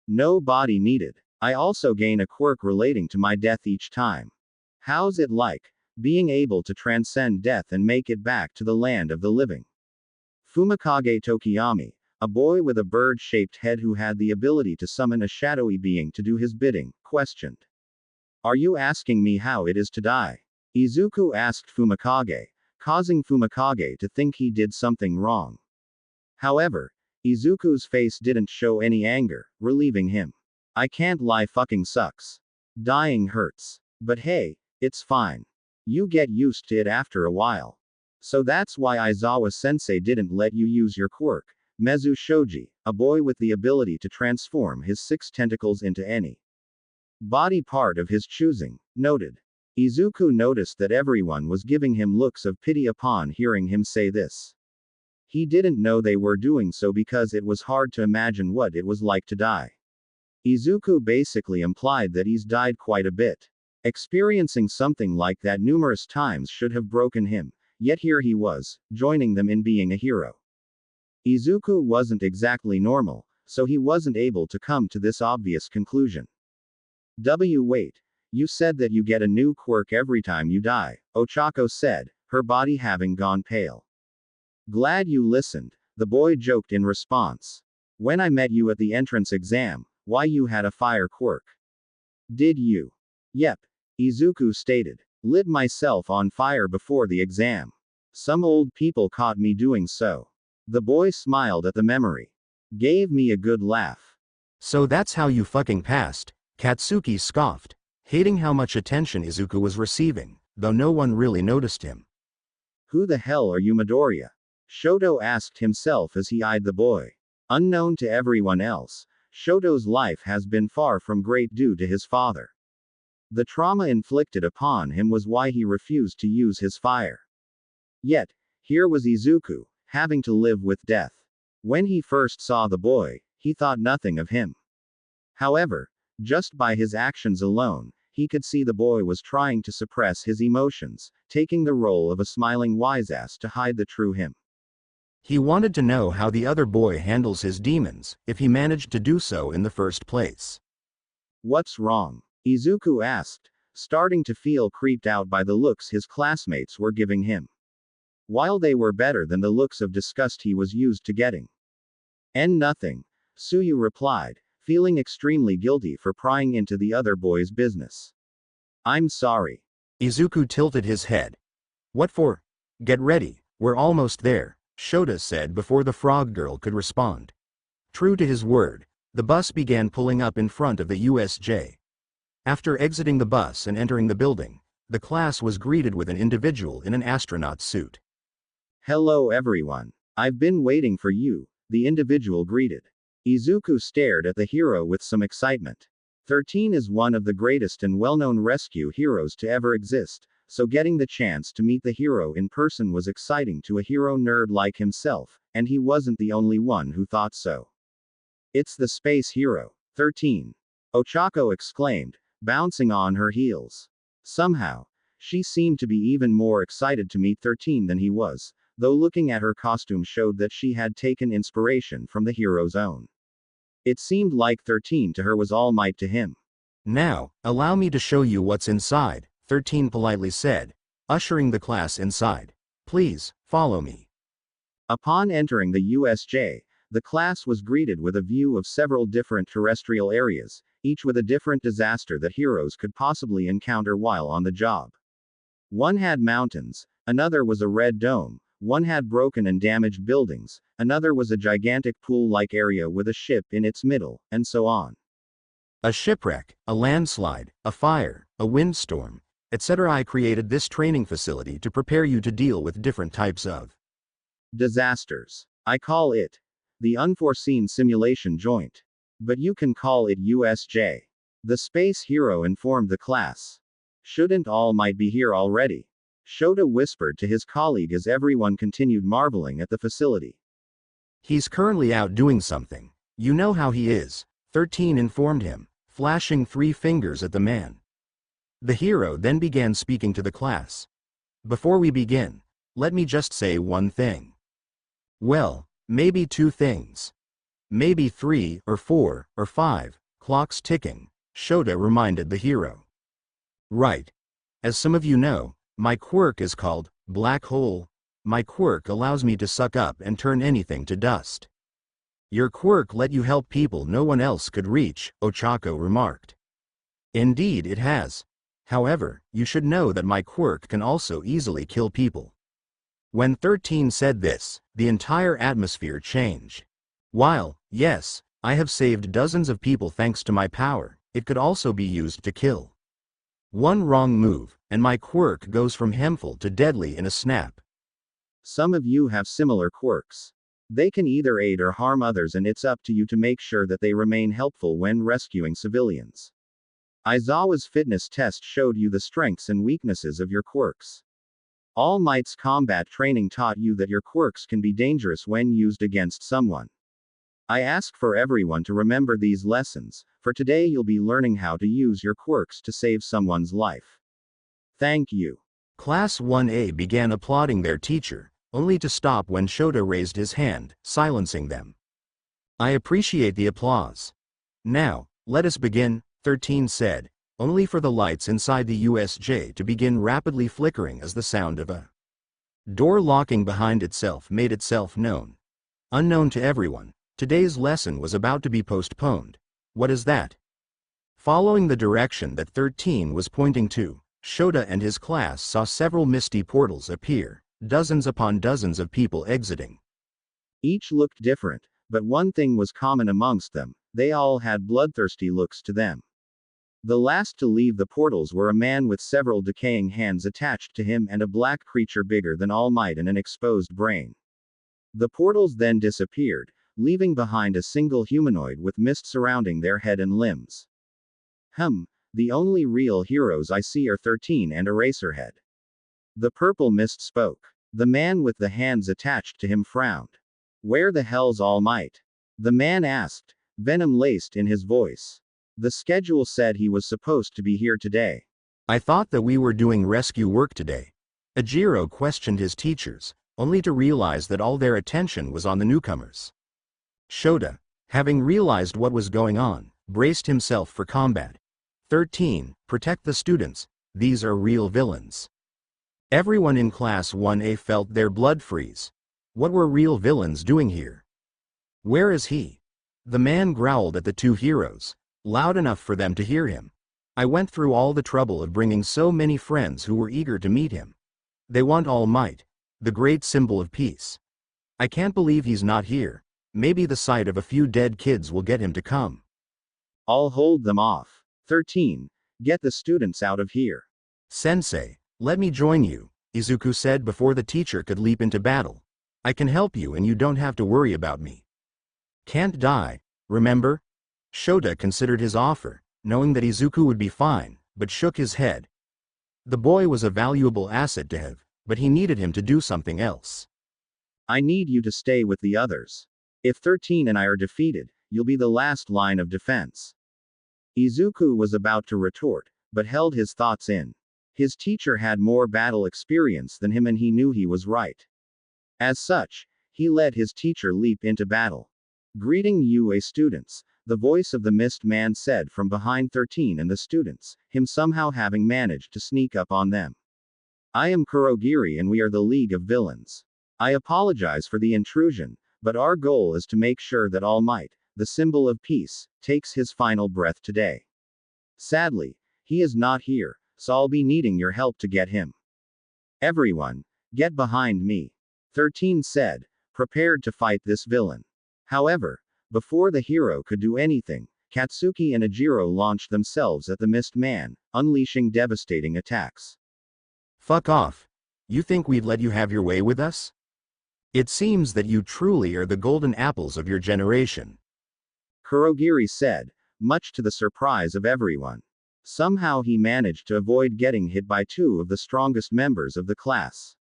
No body needed. I also gain a quirk relating to my death each time. How's it like, being able to transcend death and make it back to the land of the living? Fumikage Tokiyami, a boy with a bird-shaped head who had the ability to summon a shadowy being to do his bidding, questioned. Are you asking me how it is to die? Izuku asked Fumikage, causing Fumikage to think he did something wrong. However, Izuku's face didn't show any anger, relieving him. I can't lie, fucking sucks. Dying hurts. But hey, it's fine. You get used to it after a while. So that's why Aizawa-sensei didn't let you use your quirk, Mezu Shoji, a boy with the ability to transform his 6 tentacles into any body part of his choosing, noted. Izuku noticed that everyone was giving him looks of pity upon hearing him say this. He didn't know they were doing so because it was hard to imagine what it was like to die. Izuku basically implied that he's died quite a bit. Experiencing something like that numerous times should have broken him, yet here he was, joining them in being a hero. Izuku wasn't exactly normal, so he wasn't able to come to this obvious conclusion. Wait. You said that you get a new quirk every time you die, Ochako said, her body having gone pale. Glad you listened, the boy joked in response. When I met you at the entrance exam, why you had a fire quirk. Did you? Yep, Izuku stated. Lit myself on fire before the exam. Some old people caught me doing so. The boy smiled at the memory. Gave me a good laugh. So that's how you fucking passed, Katsuki scoffed, hating how much attention Izuku was receiving, though no one really noticed him. Who the hell are you, Midoriya? Shoto asked himself as he eyed the boy. Unknown to everyone else, Shoto's life has been far from great due to his father. The trauma inflicted upon him was why he refused to use his fire. Yet, here was Izuku, having to live with death. When he first saw the boy, he thought nothing of him. However, just by his actions alone, he could see the boy was trying to suppress his emotions, taking the role of a smiling wiseass to hide the true him. He wanted to know how the other boy handles his demons, if he managed to do so in the first place. What's wrong? Izuku asked, starting to feel creeped out by the looks his classmates were giving him. While they were better than the looks of disgust he was used to getting. And nothing, Tsuyu replied, feeling extremely guilty for prying into the other boy's business. I'm sorry. Izuku tilted his head. What for? Get ready, we're almost there, Shota said before the frog girl could respond. True to his word, the bus began pulling up in front of the USJ. After exiting the bus and entering the building, the class was greeted with an individual in an astronaut suit. Hello everyone. I've been waiting for you, the individual greeted. Izuku stared at the hero with some excitement. 13 is one of the greatest and well-known rescue heroes to ever exist, so getting the chance to meet the hero in person was exciting to a hero nerd like himself, and he wasn't the only one who thought so. It's the space hero, 13. Ochako exclaimed, bouncing on her heels. Somehow, she seemed to be even more excited to meet 13 than he was, though looking at her costume showed that she had taken inspiration from the hero's own. It seemed like 13 to her was All Might to him. Now, allow me to show you what's inside, 13 politely said, ushering the class inside. Please, follow me. Upon entering the USJ, the class was greeted with a view of several different terrestrial areas, each with a different disaster that heroes could possibly encounter while on the job. One had mountains, another was a red dome, one had broken and damaged buildings, another was a gigantic pool-like area with a ship in its middle, and so on. A shipwreck, a landslide, a fire, a windstorm, etc. I created this training facility to prepare you to deal with different types of disasters. I call it the Unforeseen Simulation Joint. But you can call it USJ. The space hero informed the class. Shouldn't All Might be here already? Shota whispered to his colleague as everyone continued marveling at the facility. He's currently out doing something. You know how he is, 13 informed him, flashing 3 fingers at the man. The hero then began speaking to the class. Before we begin, let me just say one thing. Well, maybe 2 things. Maybe 3 or 4 or 5, clocks ticking, Shota reminded the hero. Right. As some of you know, my quirk is called Black Hole. My quirk allows me to suck up and turn anything to dust. Your quirk let you help people no one else could reach, Ochako remarked. Indeed it has. However, you should know that my quirk can also easily kill people. When 13 said this, the entire atmosphere changed. While, yes, I have saved dozens of people thanks to my power, it could also be used to kill. One wrong move, and my quirk goes from harmful to deadly in a snap. Some of you have similar quirks. They can either aid or harm others, and it's up to you to make sure that they remain helpful when rescuing civilians. Aizawa's fitness test showed you the strengths and weaknesses of your quirks. All Might's combat training taught you that your quirks can be dangerous when used against someone. I ask for everyone to remember these lessons, for today you'll be learning how to use your quirks to save someone's life. Thank you. Class 1A began applauding their teacher, only to stop when Shota raised his hand, silencing them. I appreciate the applause. Now, let us begin, 13 said, only for the lights inside the USJ to begin rapidly flickering as the sound of a door locking behind itself made itself known. Unknown to everyone, today's lesson was about to be postponed. What is that? Following the direction that 13 was pointing to, Shota and his class saw several misty portals appear, dozens upon dozens of people exiting. Each looked different, but one thing was common amongst them: they all had bloodthirsty looks to them. The last to leave the portals were a man with several decaying hands attached to him and a black creature bigger than All Might and an exposed brain. The portals then disappeared, leaving behind a single humanoid with mist surrounding their head and limbs. The only real heroes I see are 13 and Eraserhead. The purple mist spoke. The man with the hands attached to him frowned. Where the hell's All Might? The man asked, venom laced in his voice. The schedule said he was supposed to be here today. I thought that we were doing rescue work today. Ajiro questioned his teachers, only to realize that all their attention was on the newcomers. Shota, having realized what was going on, braced himself for combat. 13, protect the students, these are real villains. Everyone in Class 1A felt their blood freeze. What were real villains doing here? Where is he? The man growled at the two heroes, loud enough for them to hear him. I went through all the trouble of bringing so many friends who were eager to meet him. They want All Might, the great symbol of peace. I can't believe he's not here. Maybe the sight of a few dead kids will get him to come. I'll hold them off. 13, get the students out of here. Sensei, let me join you, Izuku said before the teacher could leap into battle. I can help you and you don't have to worry about me. Can't die, remember? Shota considered his offer, knowing that Izuku would be fine, but shook his head. The boy was a valuable asset to have, but he needed him to do something else. I need you to stay with the others. If 13 and I are defeated, you'll be the last line of defense. Izuku was about to retort, but held his thoughts in. His teacher had more battle experience than him and he knew he was right. As such, he let his teacher leap into battle. Greeting UA students, the voice of the mist man said from behind 13 and the students, him somehow having managed to sneak up on them. I am Kurogiri and we are the League of Villains. I apologize for the intrusion, but our goal is to make sure that All Might, the symbol of peace, takes his final breath today. Sadly, he is not here, so I'll be needing your help to get him. Everyone, get behind me. 13 said, prepared to fight this villain. However, before the hero could do anything, Katsuki and Ajiro launched themselves at the Mist Man, unleashing devastating attacks. Fuck off. You think we'd let you have your way with us? It seems that you truly are the golden apples of your generation. Kurogiri said, much to the surprise of everyone. Somehow he managed to avoid getting hit by two of the strongest members of the class.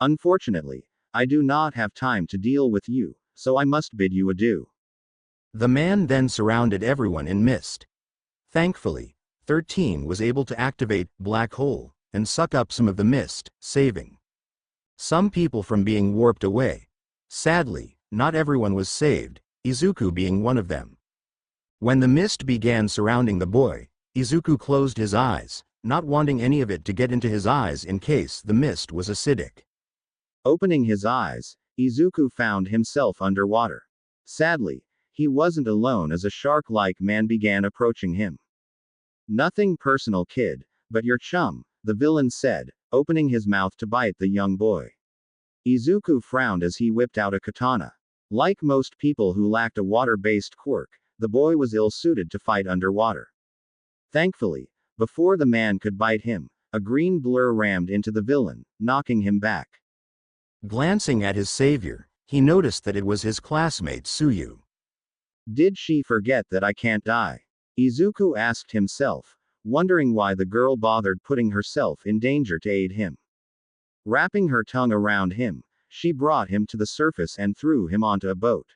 Unfortunately, I do not have time to deal with you, so I must bid you adieu. The man then surrounded everyone in mist. Thankfully, 13 was able to activate Black Hole and suck up some of the mist, saving some people from being warped away. Sadly, not everyone was saved, Izuku being one of them. When the mist began surrounding the boy, Izuku closed his eyes, not wanting any of it to get into his eyes in case the mist was acidic. Opening his eyes, Izuku found himself underwater. Sadly, he wasn't alone as a shark-like man began approaching him. Nothing personal, kid, but your chum, the villain said, opening his mouth to bite the young boy. Izuku frowned as he whipped out a katana. Like most people who lacked a water-based quirk, the boy was ill-suited to fight underwater. Thankfully, before the man could bite him, a green blur rammed into the villain, knocking him back. Glancing at his savior, He noticed that it was his classmate Suyu. Did she forget that I can't die? Izuku asked himself, wondering why the girl bothered putting herself in danger to aid him. Wrapping her tongue around him, she brought him to the surface and threw him onto a boat.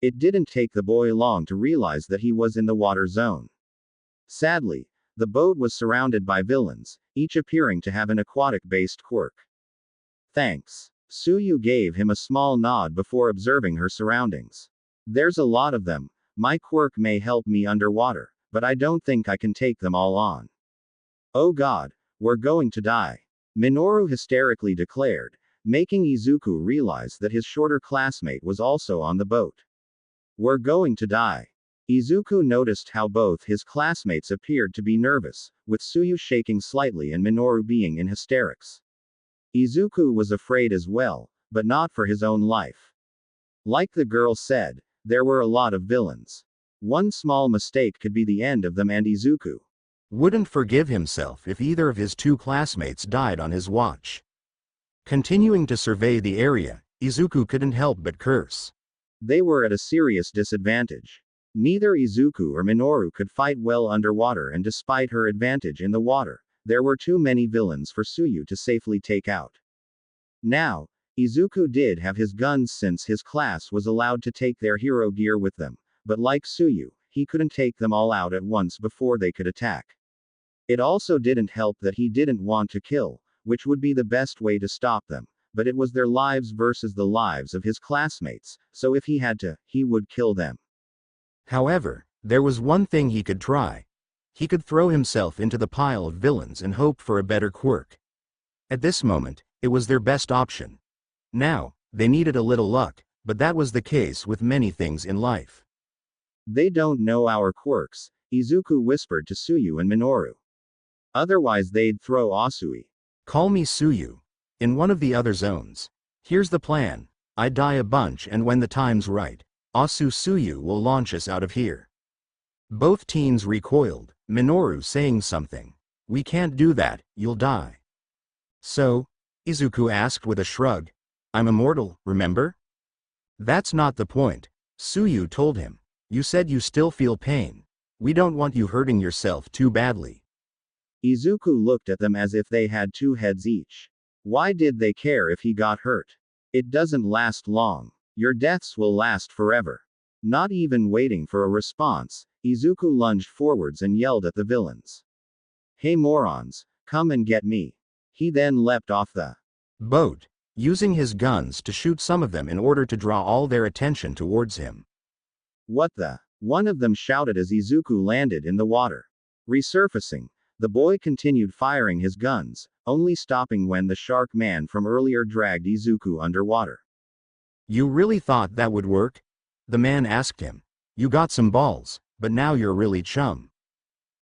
It didn't take the boy long to realize that he was in the water zone. Sadly, the boat was surrounded by villains, each appearing to have an aquatic-based quirk. Thanks. Suyu gave him a small nod before observing her surroundings. There's a lot of them. My quirk may help me underwater, but I don't think I can take them all on. Oh God, we're going to die. Minoru hysterically declared, making Izuku realize that his shorter classmate was also on the boat. We're going to die. Izuku noticed how both his classmates appeared to be nervous, with Suyu shaking slightly and Minoru being in hysterics. Izuku was afraid as well, but not for his own life. Like the girl said, there were a lot of villains. One small mistake could be the end of them, and Izuku wouldn't forgive himself if either of his two classmates died on his watch. Continuing to survey the area, Izuku couldn't help but curse. They were at a serious disadvantage. Neither Izuku or Minoru could fight well underwater, and despite her advantage in the water, there were too many villains for Suyu to safely take out. Now, Izuku did have his guns since his class was allowed to take their hero gear with them, but like Suyu, he couldn't take them all out at once before they could attack. It also didn't help that he didn't want to kill, which would be the best way to stop them, but it was their lives versus the lives of his classmates, so if he had to, he would kill them. However, there was one thing he could try. He could throw himself into the pile of villains and hope for a better quirk. At this moment, it was their best option. Now, they needed a little luck, but that was the case with many things in life. They don't know our quirks, Izuku whispered to Suyu and Minoru. Otherwise they'd throw Asui. Call me Suyu. In one of the other zones. Here's the plan. I die a bunch, and when the time's right, Suyu will launch us out of here. Both teens recoiled, Minoru saying something. We can't do that, you'll die. So? Izuku asked with a shrug. I'm immortal, remember? That's not the point, Suyu told him. You said you still feel pain. We don't want you hurting yourself too badly. Izuku looked at them as if they had two heads each. Why did they care if he got hurt? It doesn't last long. Your deaths will last forever. Not even waiting for a response, Izuku lunged forwards and yelled at the villains. Hey morons, come and get me. He then leapt off the boat, using his guns to shoot some of them in order to draw all their attention towards him. What the? One of them shouted as Izuku landed in the water. Resurfacing, the boy continued firing his guns, only stopping when the shark man from earlier dragged Izuku underwater. You really thought that would work? The man asked him. You got some balls, but now you're really chum.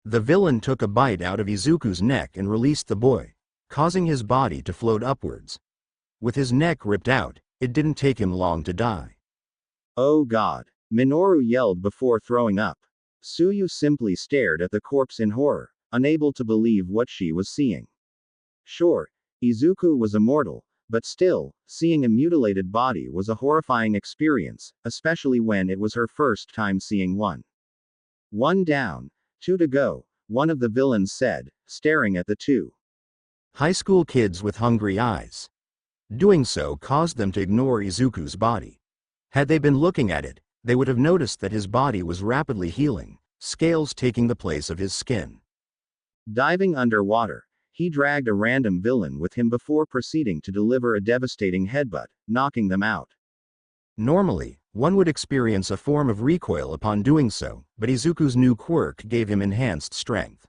The villain took a bite out of Izuku's neck and released the boy, causing his body to float upwards. With his neck ripped out, it didn't take him long to die. Oh God! Minoru yelled before throwing up. Suyu simply stared at the corpse in horror, unable to believe what she was seeing. Sure, Izuku was immortal, but still, seeing a mutilated body was a horrifying experience, especially when it was her first time seeing one. One down, two to go, one of the villains said, staring at the two high school kids with hungry eyes. Doing so caused them to ignore Izuku's body. Had they been looking at it, they would have noticed that his body was rapidly healing, scales taking the place of his skin. Diving underwater, he dragged a random villain with him before proceeding to deliver a devastating headbutt, knocking them out. Normally, one would experience a form of recoil upon doing so, but Izuku's new quirk gave him enhanced strength.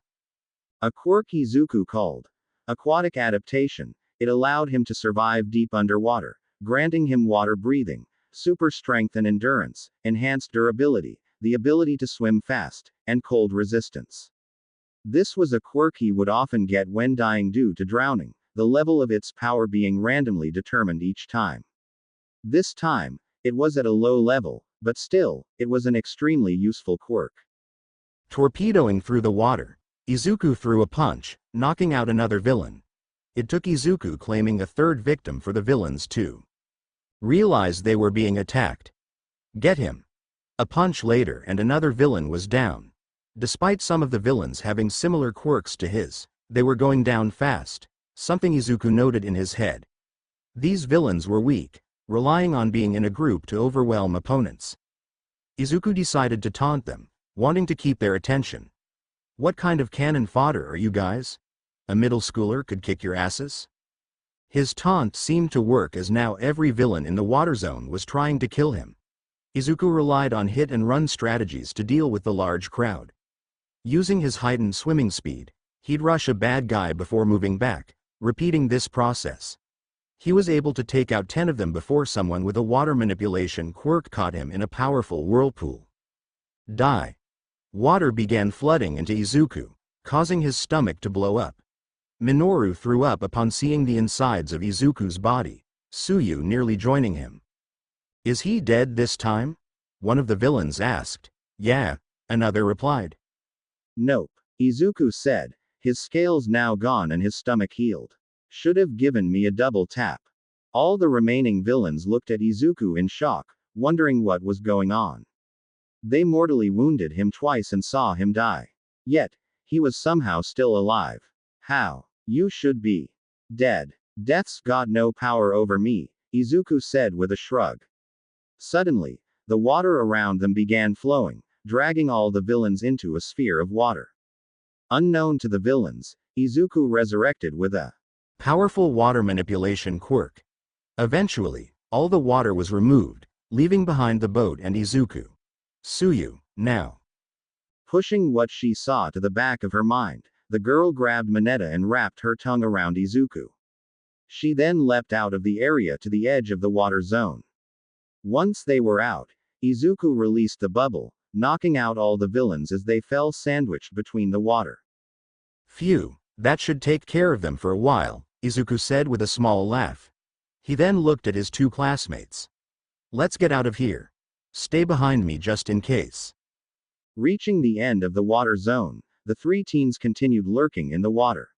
A quirk Izuku called aquatic adaptation. It allowed him to survive deep underwater, granting him water breathing, super strength and endurance, enhanced durability, the ability to swim fast, and cold resistance. This was a quirk he would often get when dying due to drowning, the level of its power being randomly determined each time. This time, it was at a low level, but still, it was an extremely useful quirk. Torpedoing through the water, Izuku threw a punch, knocking out another villain. It took Izuku claiming a third victim for the villains too. realized they were being attacked. Get him. A punch later and another villain was down. Despite some of the villains having similar quirks to his, they were going down fast, something Izuku noted in his head. These villains were weak, relying on being in a group to overwhelm opponents. Izuku decided to taunt them, wanting to keep their attention. What kind of cannon fodder are you guys? A middle schooler could kick your asses? His taunt seemed to work as now every villain in the water zone was trying to kill him. Izuku relied on hit-and-run strategies to deal with the large crowd. Using his heightened swimming speed, he'd rush a bad guy before moving back, repeating this process. He was able to take out 10 of them before someone with a water manipulation quirk caught him in a powerful whirlpool. Die. Water began flooding into Izuku, causing his stomach to blow up. Minoru threw up upon seeing the insides of Izuku's body, Tsuyu nearly joining him. Is he dead this time? One of the villains asked. Yeah, another replied. Nope, Izuku said, his scales now gone and his stomach healed. Should have given me a double tap. All the remaining villains looked at Izuku in shock, wondering what was going on. They mortally wounded him twice and saw him die. Yet, he was somehow still alive. How? You should be dead. Death's got no power over me, Izuku said with a shrug. Suddenly, the water around them began flowing, dragging all the villains into a sphere of water. Unknown to the villains, Izuku resurrected with a powerful water manipulation quirk. Eventually, all the water was removed, leaving behind the boat and Izuku. Tsuyu, now. Pushing what she saw to the back of her mind, the girl grabbed Mineta and wrapped her tongue around Izuku. She then leapt out of the area to the edge of the water zone. Once they were out, Izuku released the bubble, knocking out all the villains as they fell sandwiched between the water. Phew, that should take care of them for a while, Izuku said with a small laugh. He then looked at his two classmates. Let's get out of here. Stay behind me just in case. Reaching the end of the water zone, the three teens continued lurking in the water.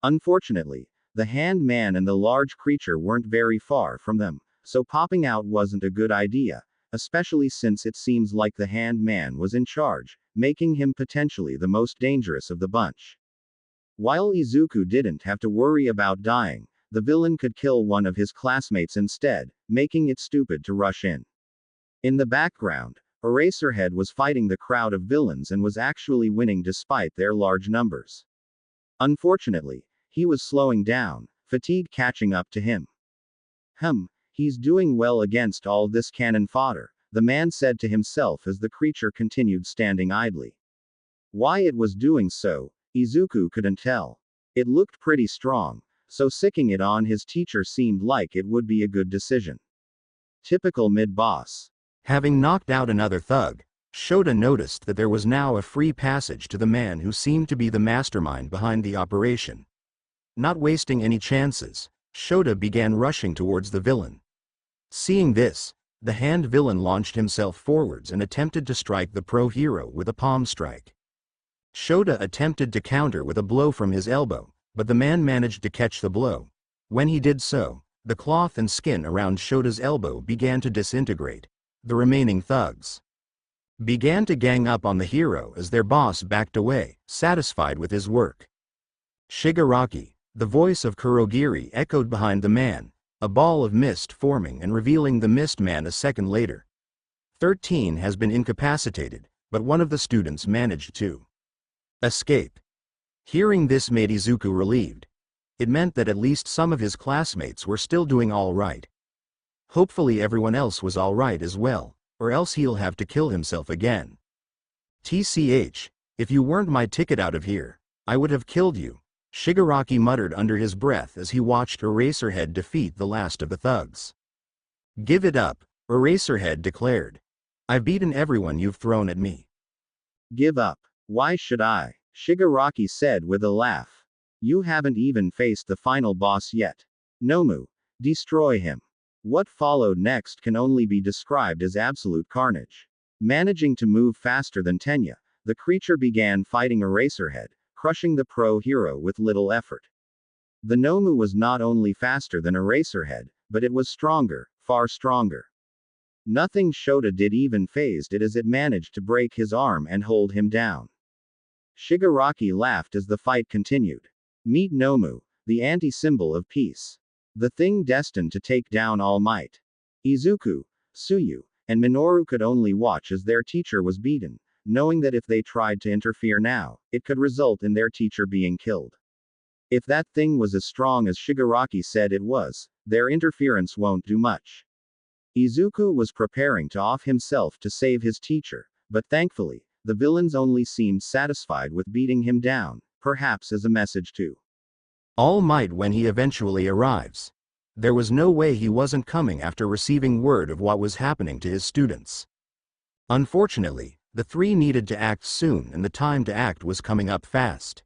Unfortunately, the hand man and the large creature weren't very far from them, so popping out wasn't a good idea, especially since it seems like the hand man was in charge, making him potentially the most dangerous of the bunch. While Izuku didn't have to worry about dying, the villain could kill one of his classmates instead, making it stupid to rush in. In the background, Eraserhead was fighting the crowd of villains and was actually winning despite their large numbers. Unfortunately, he was slowing down, fatigue catching up to him. He's doing well against all this cannon fodder, the man said to himself as the creature continued standing idly. Why it was doing so, Izuku couldn't tell. It looked pretty strong, so sicking it on his teacher seemed like it would be a good decision. Typical mid-boss. Having knocked out another thug, Shota noticed that there was now a free passage to the man who seemed to be the mastermind behind the operation. Not wasting any chances, Shota began rushing towards the villain. Seeing this, the hand villain launched himself forwards and attempted to strike the pro hero with a palm strike. Shota attempted to counter with a blow from his elbow, but the man managed to catch the blow. When he did so, the cloth and skin around Shota's elbow began to disintegrate. The remaining thugs began to gang up on the hero as their boss backed away, satisfied with his work. Shigaraki, the voice of Kurogiri, echoed behind the man, a ball of mist forming and revealing the mist man a second later. 13 has been incapacitated, but one of the students managed to escape. Hearing this made Izuku relieved. It meant that at least some of his classmates were still doing all right. Hopefully everyone else was alright as well, or else he'll have to kill himself again. TCH, if you weren't my ticket out of here, I would have killed you, Shigaraki muttered under his breath as he watched Eraserhead defeat the last of the thugs. Give it up, Eraserhead declared. I've beaten everyone you've thrown at me. Give up. Why should I? Shigaraki said with a laugh. You haven't even faced the final boss yet. Nomu. Destroy him. What followed next can only be described as absolute carnage. Managing to move faster than Tenya, the creature began fighting Eraserhead, crushing the pro hero with little effort. The Nomu was not only faster than Eraserhead, but it was stronger, far stronger. Nothing Shota did even phased it as it managed to break his arm and hold him down. Shigaraki laughed as the fight continued. Meet Nomu, the anti-symbol of peace. The thing destined to take down All Might. Izuku, Tsuyu, and Minoru could only watch as their teacher was beaten, knowing that if they tried to interfere now, it could result in their teacher being killed. If that thing was as strong as Shigaraki said it was, their interference won't do much. Izuku was preparing to off himself to save his teacher, but thankfully, the villains only seemed satisfied with beating him down, perhaps as a message to All Might when he eventually arrives. There was no way he wasn't coming after receiving word of what was happening to his students. Unfortunately, the three needed to act soon and the time to act was coming up fast.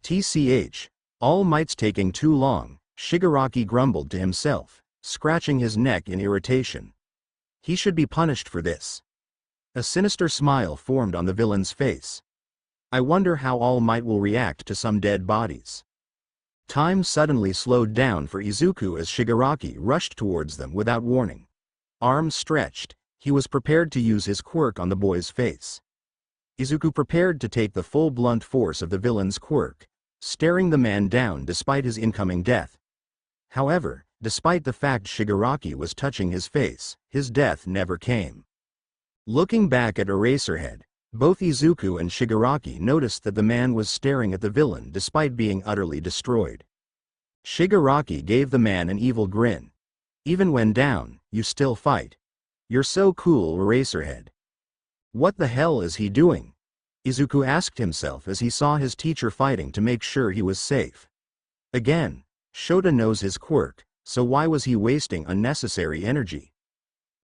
TCH, All Might's taking too long, Shigaraki grumbled to himself, scratching his neck in irritation. He should be punished for this. A sinister smile formed on the villain's face. I wonder how All Might will react to some dead bodies. Time suddenly slowed down for Izuku as Shigaraki rushed towards them without warning. Arms stretched, he was prepared to use his quirk on the boy's face. Izuku prepared to take the full blunt force of the villain's quirk, staring the man down despite his incoming death. However, despite the fact Shigaraki was touching his face, his death never came. Looking back at Eraserhead, both Izuku and Shigaraki noticed that the man was staring at the villain despite being utterly destroyed. Shigaraki gave the man an evil grin. Even when down, you still fight. You're so cool, Eraserhead. What the hell is he doing? Izuku asked himself as he saw his teacher fighting to make sure he was safe. Again, Shota knows his quirk, so why was he wasting unnecessary energy?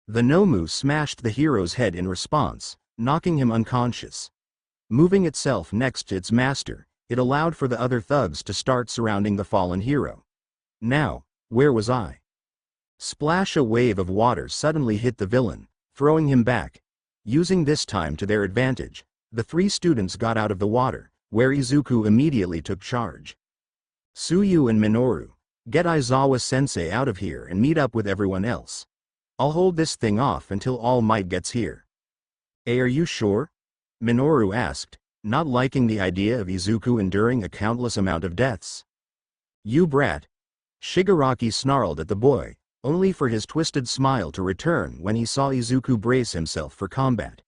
The Nomu smashed the hero's head in response, knocking him unconscious. Moving itself next to its master, it allowed for the other thugs to start surrounding the fallen hero. Now, where was I? Splash! A wave of water suddenly hit the villain, throwing him back. Using this time to their advantage, the three students got out of the water, where Izuku immediately took charge. Tsuyu and Minoru, get Aizawa-sensei out of here and meet up with everyone else. I'll hold this thing off until All Might gets here. Are you sure? Minoru asked, not liking the idea of Izuku enduring a countless amount of deaths. You brat. Shigaraki snarled at the boy, only for his twisted smile to return when he saw Izuku brace himself for combat.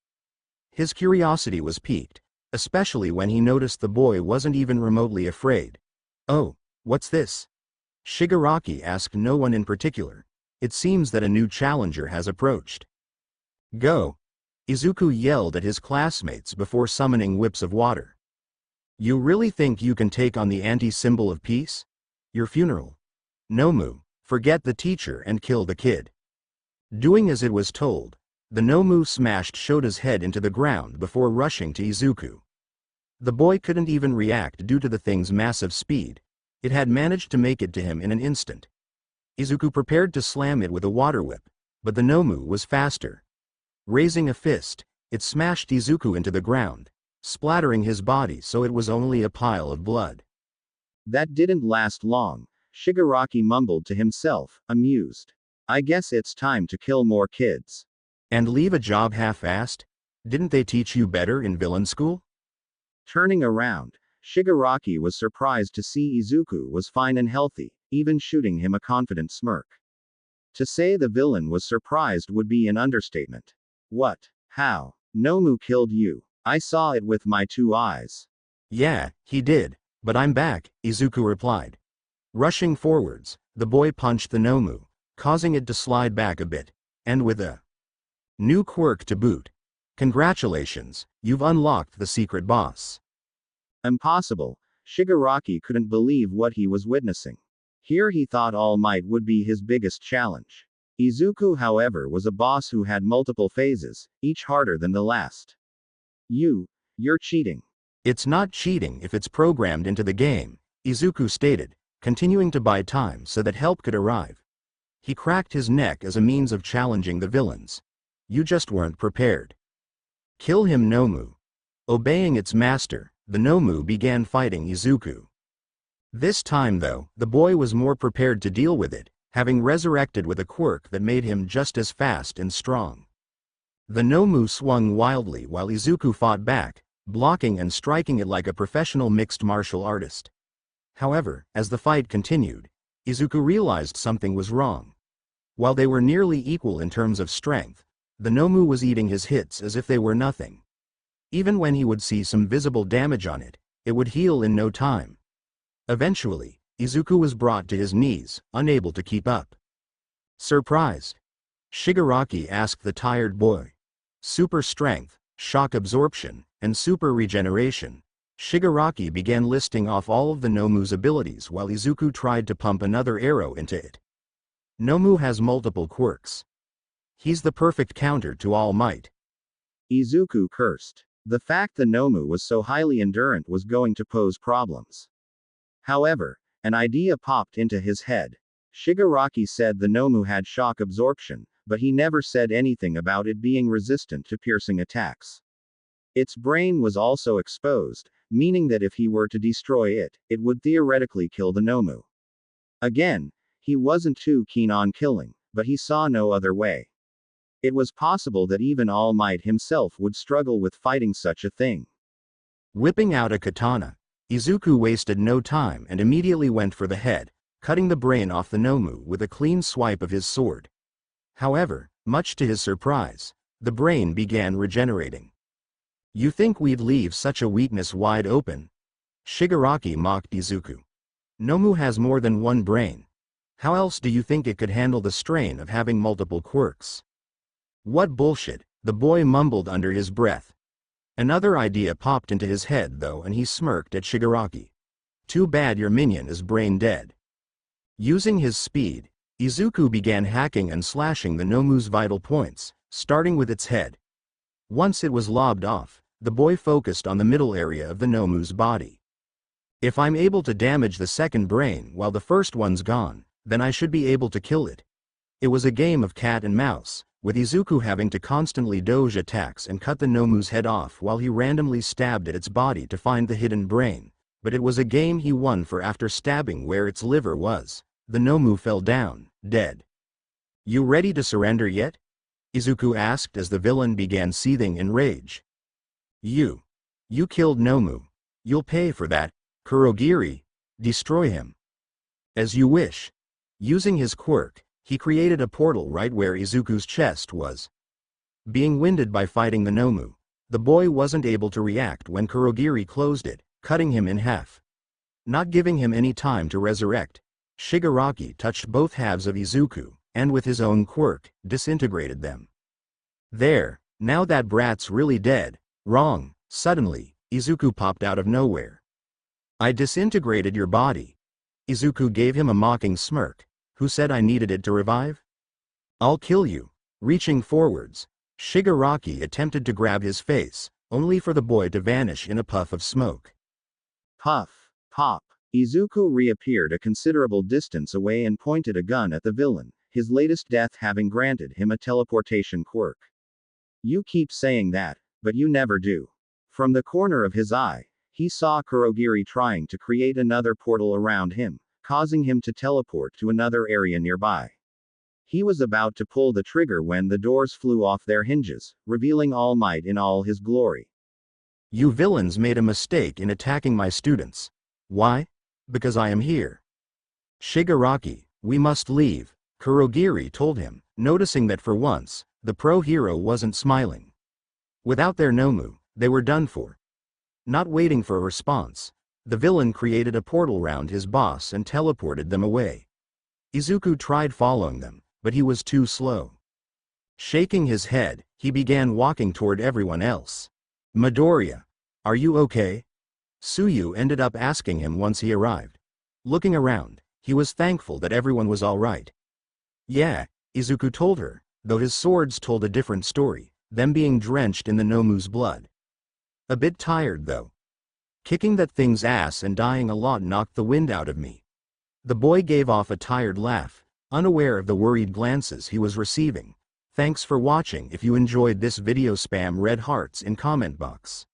His curiosity was piqued, especially when he noticed the boy wasn't even remotely afraid. Oh, what's this? Shigaraki asked no one in particular. It seems that a new challenger has approached. Go! Izuku yelled at his classmates before summoning whips of water. You really think you can take on the anti-symbol of peace? Your funeral. Nomu, forget the teacher and kill the kid. Doing as it was told, the Nomu smashed Shota's head into the ground before rushing to Izuku. The boy couldn't even react due to the thing's massive speed. It had managed to make it to him in an instant. Izuku prepared to slam it with a water whip, but the Nomu was faster. Raising a fist, it smashed Izuku into the ground, splattering his body so it was only a pile of blood. That didn't last long. Shigaraki mumbled to himself, amused. I guess it's time to kill more kids. And leave a job half-assed? Didn't they teach you better in villain school? Turning around, Shigaraki was surprised to see Izuku was fine and healthy, even shooting him a confident smirk. To say the villain was surprised would be an understatement. What? How? Nomu killed you. I saw it with my 2 eyes. Yeah, he did, but I'm back, Izuku replied. Rushing forwards, the boy punched the Nomu, causing it to slide back a bit, and with a new quirk to boot. Congratulations, you've unlocked the secret boss. Impossible. Shigaraki couldn't believe what he was witnessing. Here he thought All Might would be his biggest challenge. Izuku, however, was a boss who had multiple phases, each harder than the last. You're cheating. It's not cheating if it's programmed into the game, Izuku stated, continuing to buy time so that help could arrive. He cracked his neck as a means of challenging the villains. You just weren't prepared. Kill him, Nomu. Obeying its master, the Nomu began fighting Izuku. This time though, the boy was more prepared to deal with it, having resurrected with a quirk that made him just as fast and strong. The Nomu swung wildly while Izuku fought back, blocking and striking it like a professional mixed martial artist. However, as the fight continued, Izuku realized something was wrong. While they were nearly equal in terms of strength, the Nomu was eating his hits as if they were nothing. Even when he would see some visible damage on it, it would heal in no time. Eventually, Izuku was brought to his knees, unable to keep up. Surprised, Shigaraki asked the tired boy. Super strength, shock absorption, and super regeneration. Shigaraki began listing off all of the Nomu's abilities while Izuku tried to pump another arrow into it. Nomu has multiple quirks. He's the perfect counter to All Might. Izuku cursed. The fact the Nomu was so highly endurant was going to pose problems. However, an idea popped into his head. Shigaraki said the Nomu had shock absorption, but he never said anything about it being resistant to piercing attacks. Its brain was also exposed, meaning that if he were to destroy it, it would theoretically kill the Nomu. Again, he wasn't too keen on killing, but he saw no other way. It was possible that even All Might himself would struggle with fighting such a thing. Whipping out a katana, Izuku wasted no time and immediately went for the head, cutting the brain off the Nomu with a clean swipe of his sword. However, much to his surprise, the brain began regenerating. "You think we'd leave such a weakness wide open?" Shigaraki mocked Izuku. "Nomu has more than one brain. How else do you think it could handle the strain of having multiple quirks?" "What bullshit," the boy mumbled under his breath. Another idea popped into his head though, and he smirked at Shigaraki. "Too bad your minion is brain dead." Using his speed, Izuku began hacking and slashing the Nomu's vital points, starting with its head. Once it was lobbed off, the boy focused on the middle area of the Nomu's body. "If I'm able to damage the second brain while the first one's gone, then I should be able to kill it." It was a game of cat and mouse, with Izuku having to constantly dodge attacks and cut the Nomu's head off while he randomly stabbed at its body to find the hidden brain, but it was a game he won, for after stabbing where its liver was, the Nomu fell down, dead. "You ready to surrender yet?" Izuku asked as the villain began seething in rage. You killed Nomu. You'll pay for that, Kurogiri. Destroy him." "As you wish." Using his quirk, he created a portal right where Izuku's chest was. Being winded by fighting the Nomu, the boy wasn't able to react when Kurogiri closed it, cutting him in half. Not giving him any time to resurrect, Shigaraki touched both halves of Izuku, and with his own quirk, disintegrated them. "There, now that brat's really dead." "Wrong." Suddenly, Izuku popped out of nowhere. "I disintegrated your body." Izuku gave him a mocking smirk. "Who said I needed it to revive?" "I'll kill you." Reaching forwards, Shigaraki attempted to grab his face, only for the boy to vanish in a puff of smoke. Puff, pop. Izuku reappeared a considerable distance away and pointed a gun at the villain, his latest death having granted him a teleportation quirk. "You keep saying that, but you never do." From the corner of his eye, he saw Kurogiri trying to create another portal around him, causing him to teleport to another area nearby. He was about to pull the trigger when the doors flew off their hinges, revealing All Might in all his glory. "You villains made a mistake in attacking my students." "Why?" "Because I am here." "Shigaraki, we must leave," Kurogiri told him, noticing that for once, the pro-hero wasn't smiling. Without their Nomu, they were done for. Not waiting for a response, the villain created a portal round his boss and teleported them away. Izuku tried following them, but he was too slow. Shaking his head, he began walking toward everyone else. "Midoriya, are you okay?" Tsuyu ended up asking him once he arrived. Looking around, he was thankful that everyone was all right. "Yeah," Izuku told her, though his swords told a different story, them being drenched in the Nomu's blood. "A bit tired though. Kicking that thing's ass and dying a lot knocked the wind out of me." The boy gave off a tired laugh, unaware of the worried glances he was receiving. Thanks for watching. If you enjoyed this video, spam red hearts in comment box.